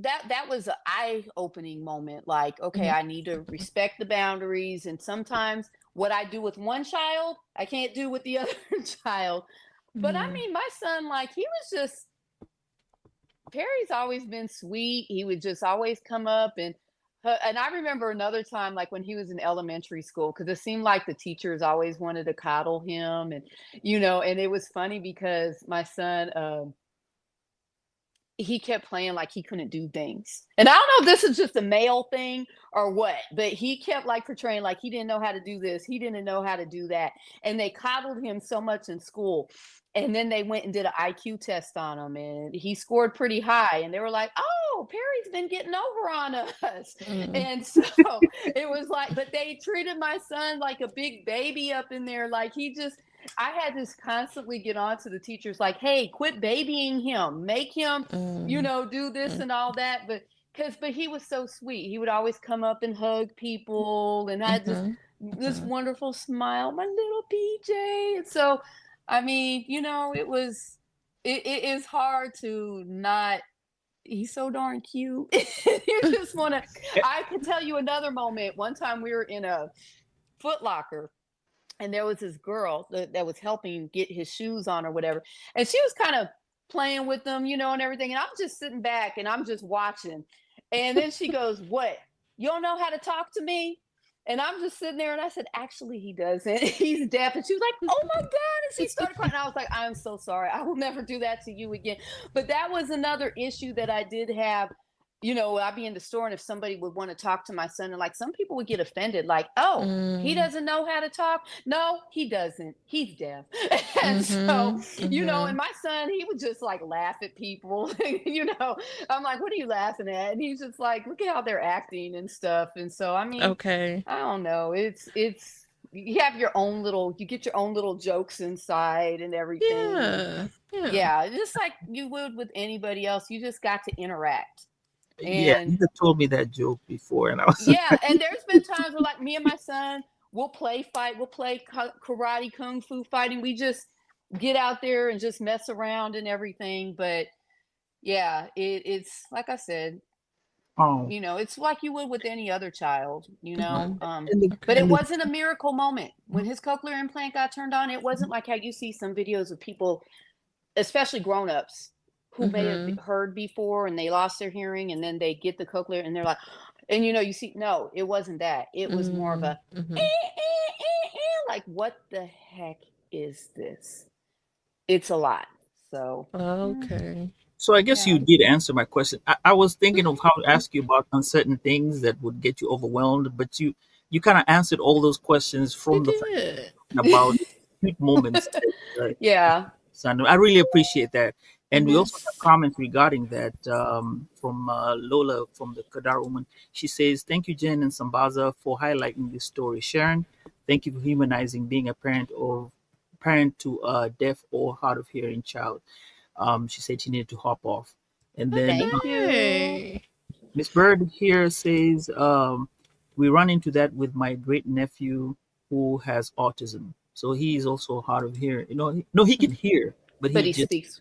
that was an eye-opening moment. Like, okay, Mm-hmm. I need to respect the boundaries, and sometimes what I do with one child, I can't do with the other child. But I Mm-hmm. mean, my son, like, he was just Perry's always been sweet. He would just always come up and And I remember another time, like when he was in elementary school, because it seemed like the teachers always wanted to coddle him, and and it was funny because my son, he kept playing like he couldn't do things. And I don't know if this is just a male thing or what, but he kept like portraying like he didn't know how to do this, he didn't know how to do that. And they coddled him so much in school. And then they went and did an IQ test on him and he scored pretty high. And they were like, oh, Perry's been getting over on us. And so it was like, but they treated my son like a big baby up in there. Like I had to constantly get on to the teachers like, hey, quit babying him, make him, do this and all that. But he was so sweet. He would always come up and hug people and had this wonderful smile, my little PJ. And so, I mean, it is hard to not, he's so darn cute. You just want to, I can tell you another moment. One time we were in a Foot Locker and there was this girl that was helping get his shoes on or whatever. And she was kind of playing with them, and everything. And I'm just sitting back and I'm just watching. And then she goes, what? You don't know how to talk to me? And I'm just sitting there and I said, actually, he doesn't. He's deaf. And she was like, oh my God. And she started crying. And I was like, I'm so sorry. I will never do that to you again. But that was another issue that I did have. I'd be in the store and if somebody would want to talk to my son and like some people would get offended, like, oh, he doesn't know how to talk. No, he doesn't. He's deaf. And so, and my son, he would just like laugh at people, I'm like, what are you laughing at? And he's just like, look at how they're acting and stuff. And so, I mean, okay. I don't know. It's, you have you get your own little jokes inside and everything. Yeah. Just like you would with anybody else, you just got to interact. And you told me that joke before, and I was and there's been times where like me and my son, we'll play karate, kung fu fighting. We just get out there and just mess around and everything. But yeah, it's like I said, it's like you would with any other child, but it wasn't a miracle moment when his cochlear implant got turned on. It wasn't like how you see some videos of people, especially grown-ups, who may have heard before and they lost their hearing and then they get the cochlear and they're like, and you see, no, it wasn't that. It was more of a like, what the heck is this? It's a lot. So okay. So I guess you did answer my question. I was thinking of how to ask you about uncertain things that would get you overwhelmed, but you kind of answered all those questions from about sweet moments. So I really appreciate that. And we also have comments regarding that from Lola from the Kadar Woman. She says, thank you, Jen and Sambaza, for highlighting this story. Sharon, thank you for humanizing being a parent to a deaf or hard of hearing child. She said she needed to hop off. And then Miss Bird here says, we run into that with my great nephew who has autism. So he is also hard of hearing. He can hear, but he speaks.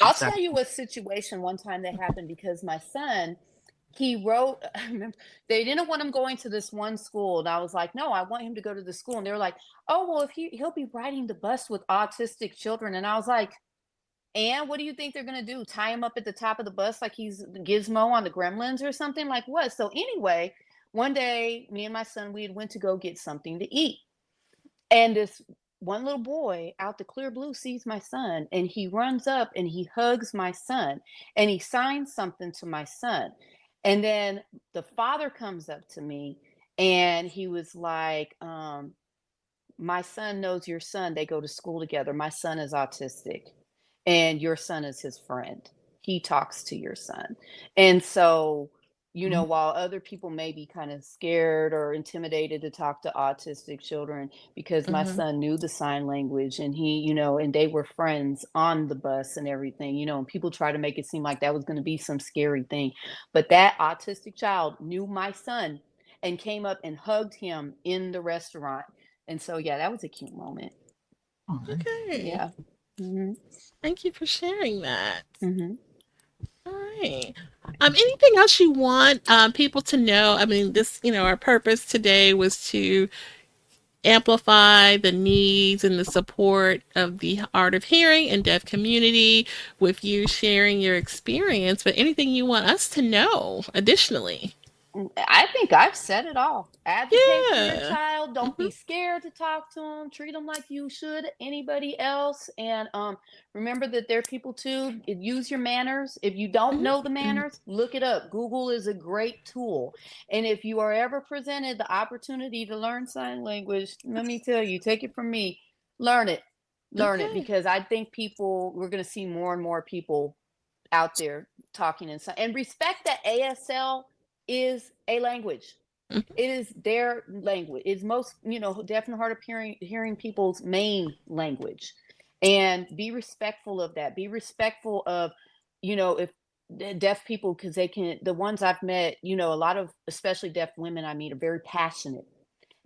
I'll tell you a situation one time that happened because my son, he wrote, I remember, they didn't want him going to this one school. And I was like, no, I want him to go to the school. And they were like, oh, well, if he'll be riding the bus with autistic children. And I was like, and what do you think they're going to do? Tie him up at the top of the bus like he's Gizmo on the Gremlins or something? Like what? So anyway, one day, me and my son, we went to go get something to eat. And this one little boy out the clear blue sees my son and he runs up and he hugs my son and he signs something to my son. And then the father comes up to me and he was like, my son knows your son. They go to school together. My son is autistic and your son is his friend. He talks to your son. And so, while other people may be kind of scared or intimidated to talk to autistic children, because my son knew the sign language and he, and they were friends on the bus and everything, and people try to make it seem like that was going to be some scary thing. But that autistic child knew my son and came up and hugged him in the restaurant. And so, yeah, that was a cute moment. Okay. Yeah. Thank you for sharing that. All right. Anything else you want people to know? I mean, this, our purpose today was to amplify the needs and the support of the hard of hearing and deaf community with you sharing your experience, but anything you want us to know additionally? I think I've said it all. Advocate for your Yeah. child. Don't Hmm. be scared to talk to them. Treat them like you should anybody else. And remember that they're people too. Use your manners. If you don't know the Hmm. manners, look it up. Google is a great tool. And if you are ever presented the opportunity to learn sign language, let me tell you, take it from me, learn it. Learn it, Okay. because I think we're going to see more and more people out there talking in sign, and respect that ASL is a language. Mhm. It is their language. It's most, deaf and hard of hearing people's main language. And be respectful of that. Be respectful of, if deaf people, because the ones I've met, a lot of, especially deaf women I meet, are very passionate.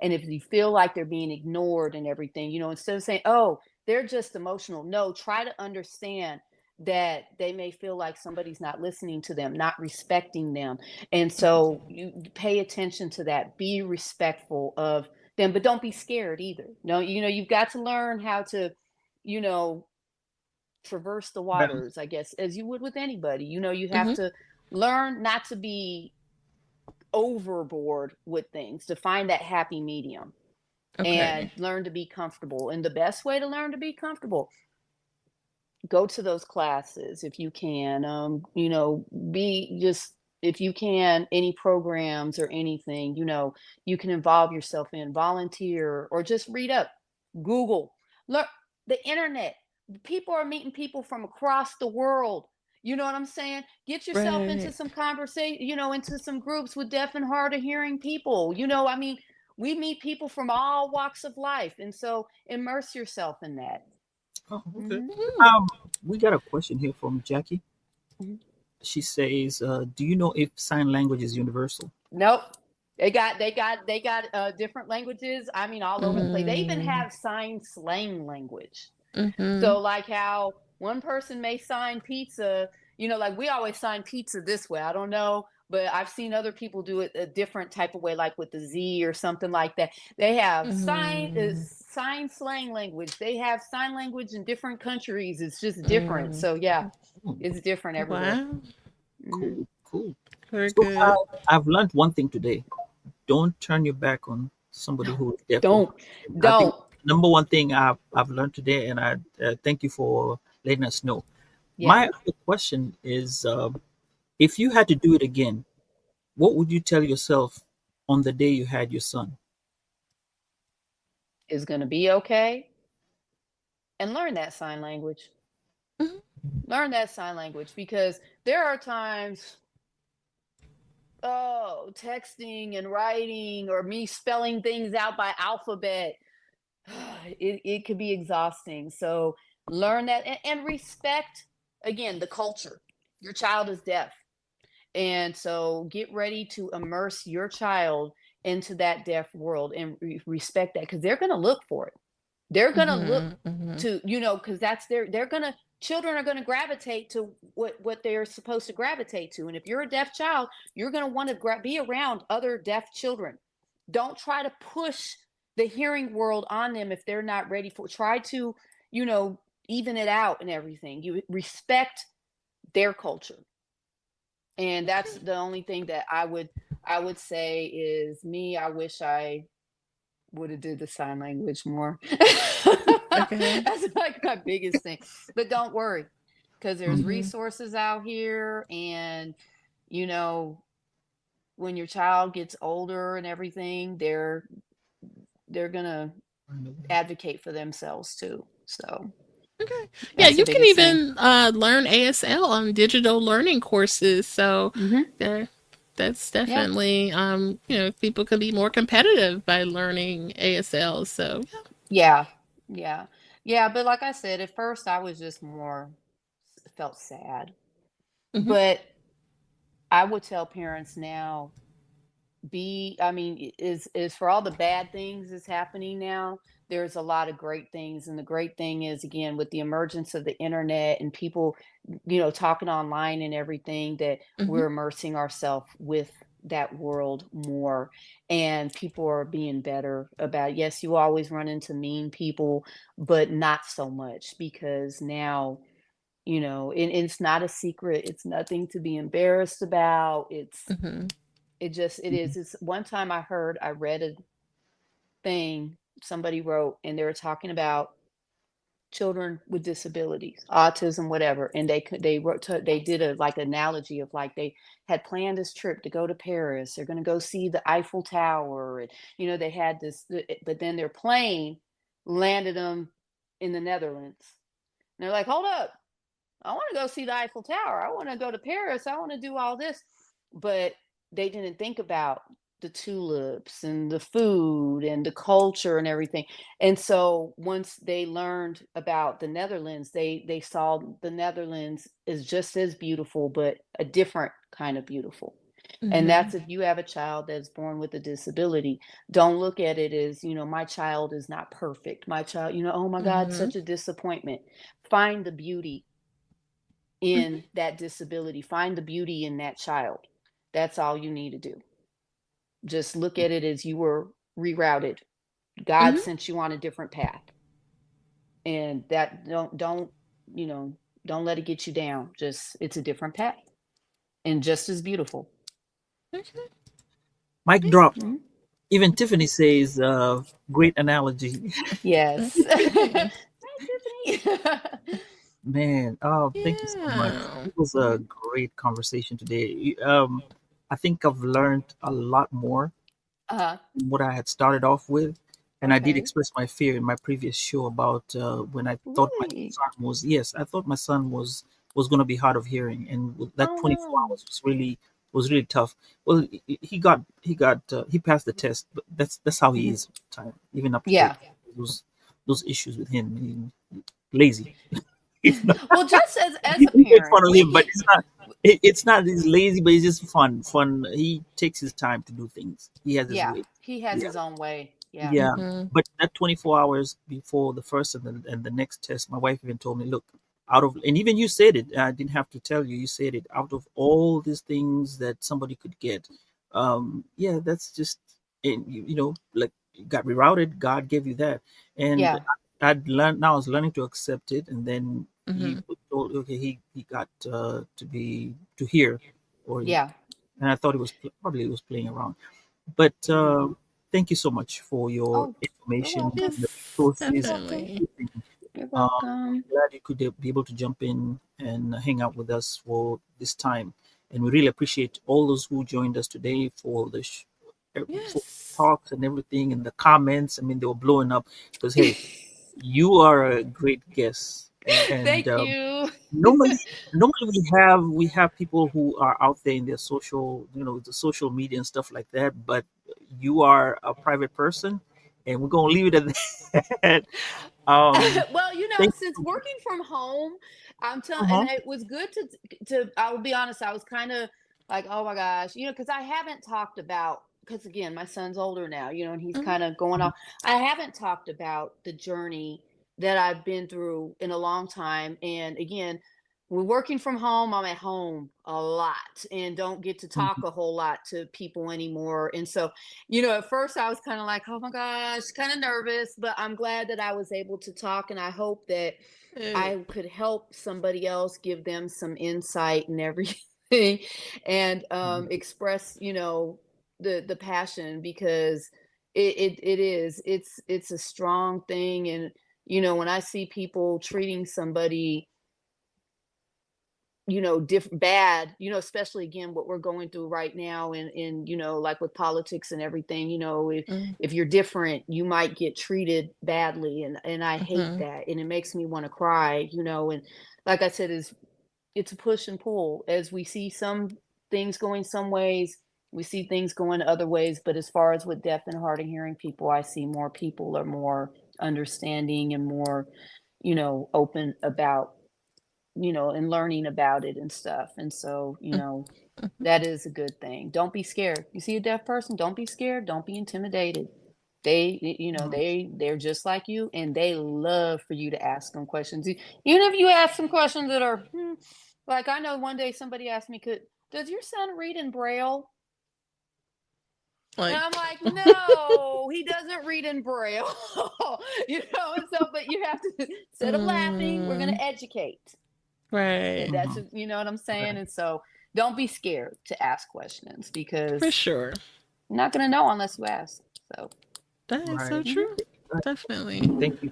And if you feel like they're being ignored and everything, instead of saying, oh, they're just emotional, no, try to understand that they may feel like somebody's not listening to them, not respecting them. And so you pay attention to that, be respectful of them, but don't be scared either. No, you've got to learn how to, you know, traverse the Balance. waters, I guess, as you would with anybody. You have Mhm. to learn not to be overboard with things, to find that happy medium and Okay. learn to be comfortable. And the best way to learn to be comfortable, go to those classes if you can. Be just, if you can, any programs or anything, you can involve yourself in, volunteer, or just read up, Google, learn the internet. People are meeting people from across the world. You know what I'm saying? Get yourself into Right. some conversation, into some groups with deaf and hard of hearing people. I mean, we meet people from all walks of life. And so immerse yourself in that. Oh, okay. Hmm. Mhm. We got a question here from Jackie. She says, "Do you know if sign language is universal?" Nope. They got different languages. I mean, all over the place. They even Mm. have sign slang language. Mhm. So like how one person may sign pizza, like we always sign pizza this way. I don't know, but I've seen other people do it a different type of way, like with the Z or something like that. They have Mm. sign slang language. They have sign language in different countries. It's just different. Mm. So yeah, Oh, it's different everywhere. Wow. Hmm. cool, cool. Very So good. I've learned one thing today. Don't turn your back on somebody who is deaf or Don't, hard of hearing. I think don't. number one thing I've learned today, and I thank you for letting us know. Yeah. My other question is, if you had to do it again, what would you tell yourself on the day you had your son? Is going to be okay, and learn that sign language. Mhm. Learn that sign language, because there are times, oh, texting and writing, or me spelling things out by alphabet, it could be exhausting. So learn that, and respect, again, the culture. Your child is deaf. And so get ready to immerse your child into that deaf world, and respect that, because they're going to look for it. They're gonna look Mhm. Mhm. to, because that's they're gonna children are gonna gravitate to what they're supposed to gravitate to. And if you're a deaf child, you're gonna want to be around other deaf children. Don't try to push the hearing world on them if they're not ready for. Try to, you know, even it out and everything. You respect their culture. And that's Okay. the only thing that I would say is me. I wish I would have did the sign language more. Okay. That's like my biggest thing. But don't worry, because there's Mhm. Mhm. resources out here. And you know when your child gets older and everything, they're gonna advocate for themselves too. So Okay. Yeah, that's the you can biggest thing. even learn ASL on digital learning courses. So Hmm. there, that's Yeah. definitely people can be more competitive by learning ASL. So Yeah. Yeah. Yeah. But like I said, at first I was just more felt sad. yeah. Hmm. But I would tell parents now, I mean, is for all the bad things that's happening now, there's a lot of great things. And the great thing is, again, with the emergence of the internet and people, talking online and everything, that Hmm. we're immersing ourselves with that world more. And people are being better about it. Yes, you always run into mean people, but not so much, because now, and it's not a secret. It's nothing to be embarrassed about. It's Hmm. It is. It's one time I read a thing somebody wrote, and they were talking about children with disabilities, autism, whatever, and they did a like analogy of like they had planned this trip to go to Paris. They're going to go see the Eiffel Tower, and they had this, but then their plane landed them in the Netherlands. And they're like, hold up, I want to go see the Eiffel Tower. I want to go to Paris. I want to do all this. But they didn't think about the tulips and the food and the culture and everything. And so once they learned about the Netherlands, they saw the Netherlands is just as beautiful, but a different kind of beautiful. And that's Mhm. if you have a child that's born with a disability. Don't look at it as, my child is not perfect. My child, oh my God, Mhm. such a disappointment. Find the beauty Mhm. in that disability. Find the beauty in that child. That's all you need to do. Just look at it as you were rerouted. God Mhm. sent you on a different path. And that you know, don't let it get you down. Just it's a different path and just as beautiful. Okay. Mic Yeah. drop. Mhm. Even Tiffany says, great analogy. Yes. Mhm. Hi, Tiffany. Man, oh, thank you so much. Yeah. It was a Mhm. great conversation today. I think I've learned a lot more Uh-huh. than what I had started off with. And I did Okay. express my fear in my previous show about when I thought my Really? son was, yes, I thought my son was going to be hard of hearing, and that Oh 24 no. hours was really tough. Well, he passed the test, but that's how he Mhm. is all the time, even up to date. Yeah. Those those issues with him, lazy. He's not. Well, just as a We make fun parent, of we him, but get it's not. It's not. He's lazy, but it's just fun. Fun. He takes his time to do things. He has his yeah, way. he has Yeah, his own way. Yeah. yeah. Mhm. But that 24 hours before the first and the next test, my wife even told me, look, out of, and even you said it. I didn't have to tell you. You said it. Out of all these things that somebody could get, yeah, that's just, and like you got rerouted. God gave you that, and Yeah. I'd learned. Now I was learning to accept it, and then he Mhm. was told, okay, he got to hear, or he, Yeah. and I thought probably he was playing around, but Mhm. thank you so much for your Oh, you're information, welcome. the Yes, You're resources, welcome. definitely. everything. You're I'm welcome. glad you could be able to jump in and hang out with us for this time, and we really appreciate all those who joined us today for for Yes. talks and everything, and the comments. I mean, they were blowing up because hey, you are a great guest, and Thank you. normally we have people who are out there in their social, the social media and stuff like that, but you are a private person, and we're gonna leave it at that. Well, Thank since you. working from home, I'm telling, and Uh-huh. it was good to. I will be honest, I was kind of like, oh my gosh, because I haven't talked about. Because again, my son's older now, and he's Mhm. kind of going off. I haven't talked about the journey that I've been through in a long time. And again, when working from home, I'm at home a lot and don't get to talk Mhm. a whole lot to people anymore. And so, at first I was kind of like, oh my gosh, kind of nervous, but I'm glad that I was able to talk. And I hope that Good. I could help somebody else, give them some insight and everything, and express, the passion, because it is, it's a strong thing. And, when I see people treating somebody bad, especially again what we're going through right now, and like with politics and everything, Mhm. if you're different, you might get treated badly, and I hate Mhm. that, and it makes me want to cry, and like I said, is it's a push and pull. As we see some things going some ways, we see things going other ways, but as far as with deaf and hard of hearing people, I see more people are more understanding and more open about and learning about it and stuff. And so, Mhm. that is a good thing. Don't be scared. You see a deaf person, don't be scared. Don't be intimidated. They're just like you, and they love for you to ask them questions. Even if you ask them questions that are like, I know one day somebody asked me, does your son read in Braille? And Like, I'm like, no, he doesn't read in Braille. And so, but you have to, instead of laughing, we're going mm, to educate. And right. that's Mhm. you know what I'm saying? Right. And so don't be scared to ask questions For because sure. you're not going to know unless you ask. So, That is so Right. true. Right. Definitely. Thank you.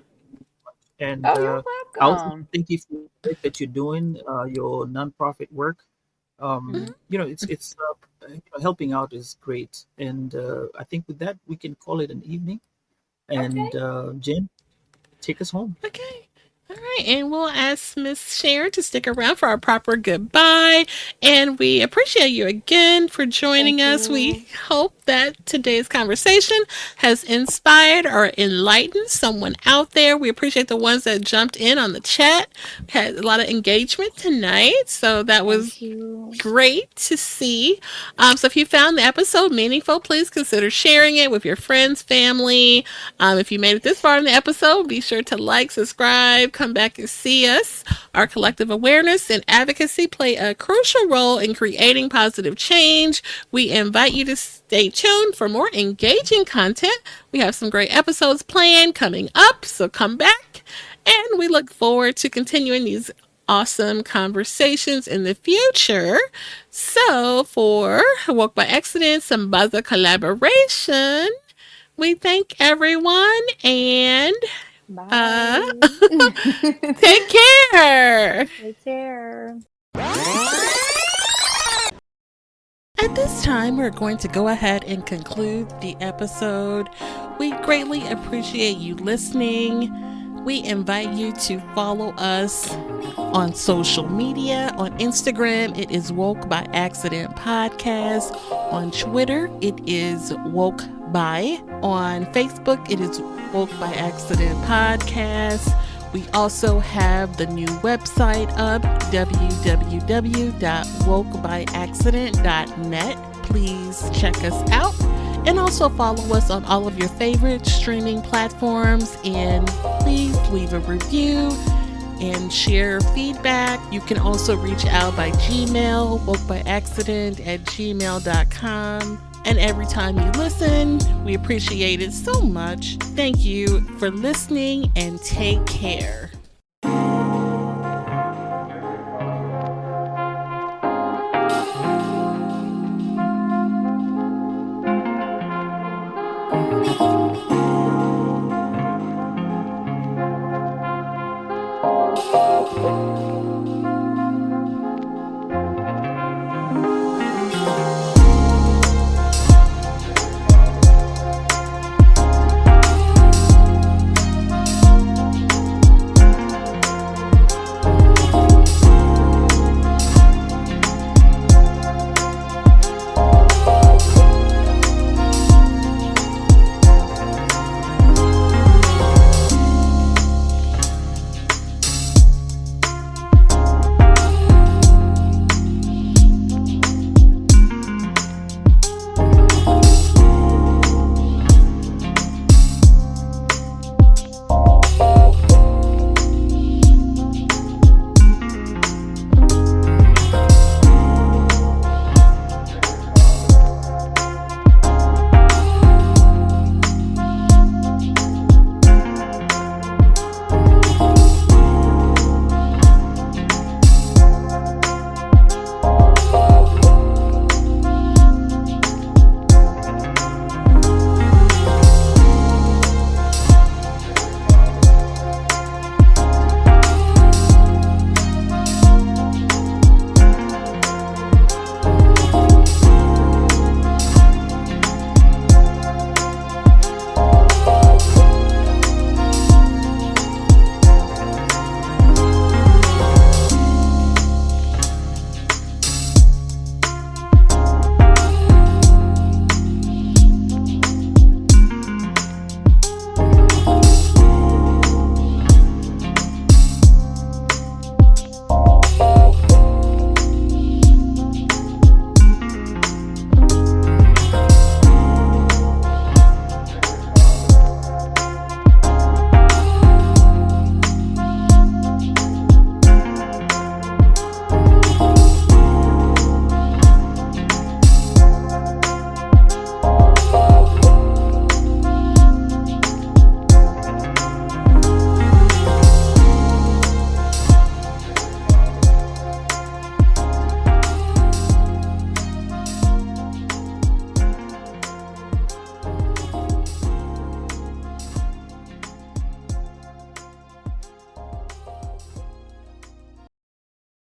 And oh, you're I also welcome. thank you for the work that you're doing, your nonprofit work. Mhm. Helping out is great. And I think with that, we can call it an evening. Okay. And Jen, take us home. Okay. All right. And we'll ask Miss Sharon to stick around for our proper goodbye. And we appreciate you again for joining Thank us. We you. hope that today's conversation has inspired or enlightened someone out there. We appreciate the ones that jumped in on the chat. We had a lot of engagement tonight. So that was Thank you. great to see. So if you found the episode meaningful, please consider sharing it with your friends, family. If you made it this far in the episode, be sure to like, subscribe, come back and see us. Our collective awareness and advocacy play a crucial role in creating positive change. We invite you to stay tuned for more engaging content. We have some great episodes planned coming up, so come back. And we look forward to continuing these awesome conversations in the future. So for Woke by Accident, Sambaza collaboration, we thank everyone and Bye. take care. Take care. At this time, we're going to go ahead and conclude the episode. We greatly appreciate you listening. We invite you to follow us on social media. On Instagram, it is Woke by Accident Podcast. On Twitter, it is Woke by. On Facebook, it is Woke by Accident Podcast. We also have the new website up, www.wokebyaccident.net. Please check us out. And also follow us on all of your favorite streaming platforms. And please leave a review and share feedback. You can also reach out by Gmail, wokebyaccident@gmail.com. And every time you listen, we appreciate it so much. Thank you for listening and take care.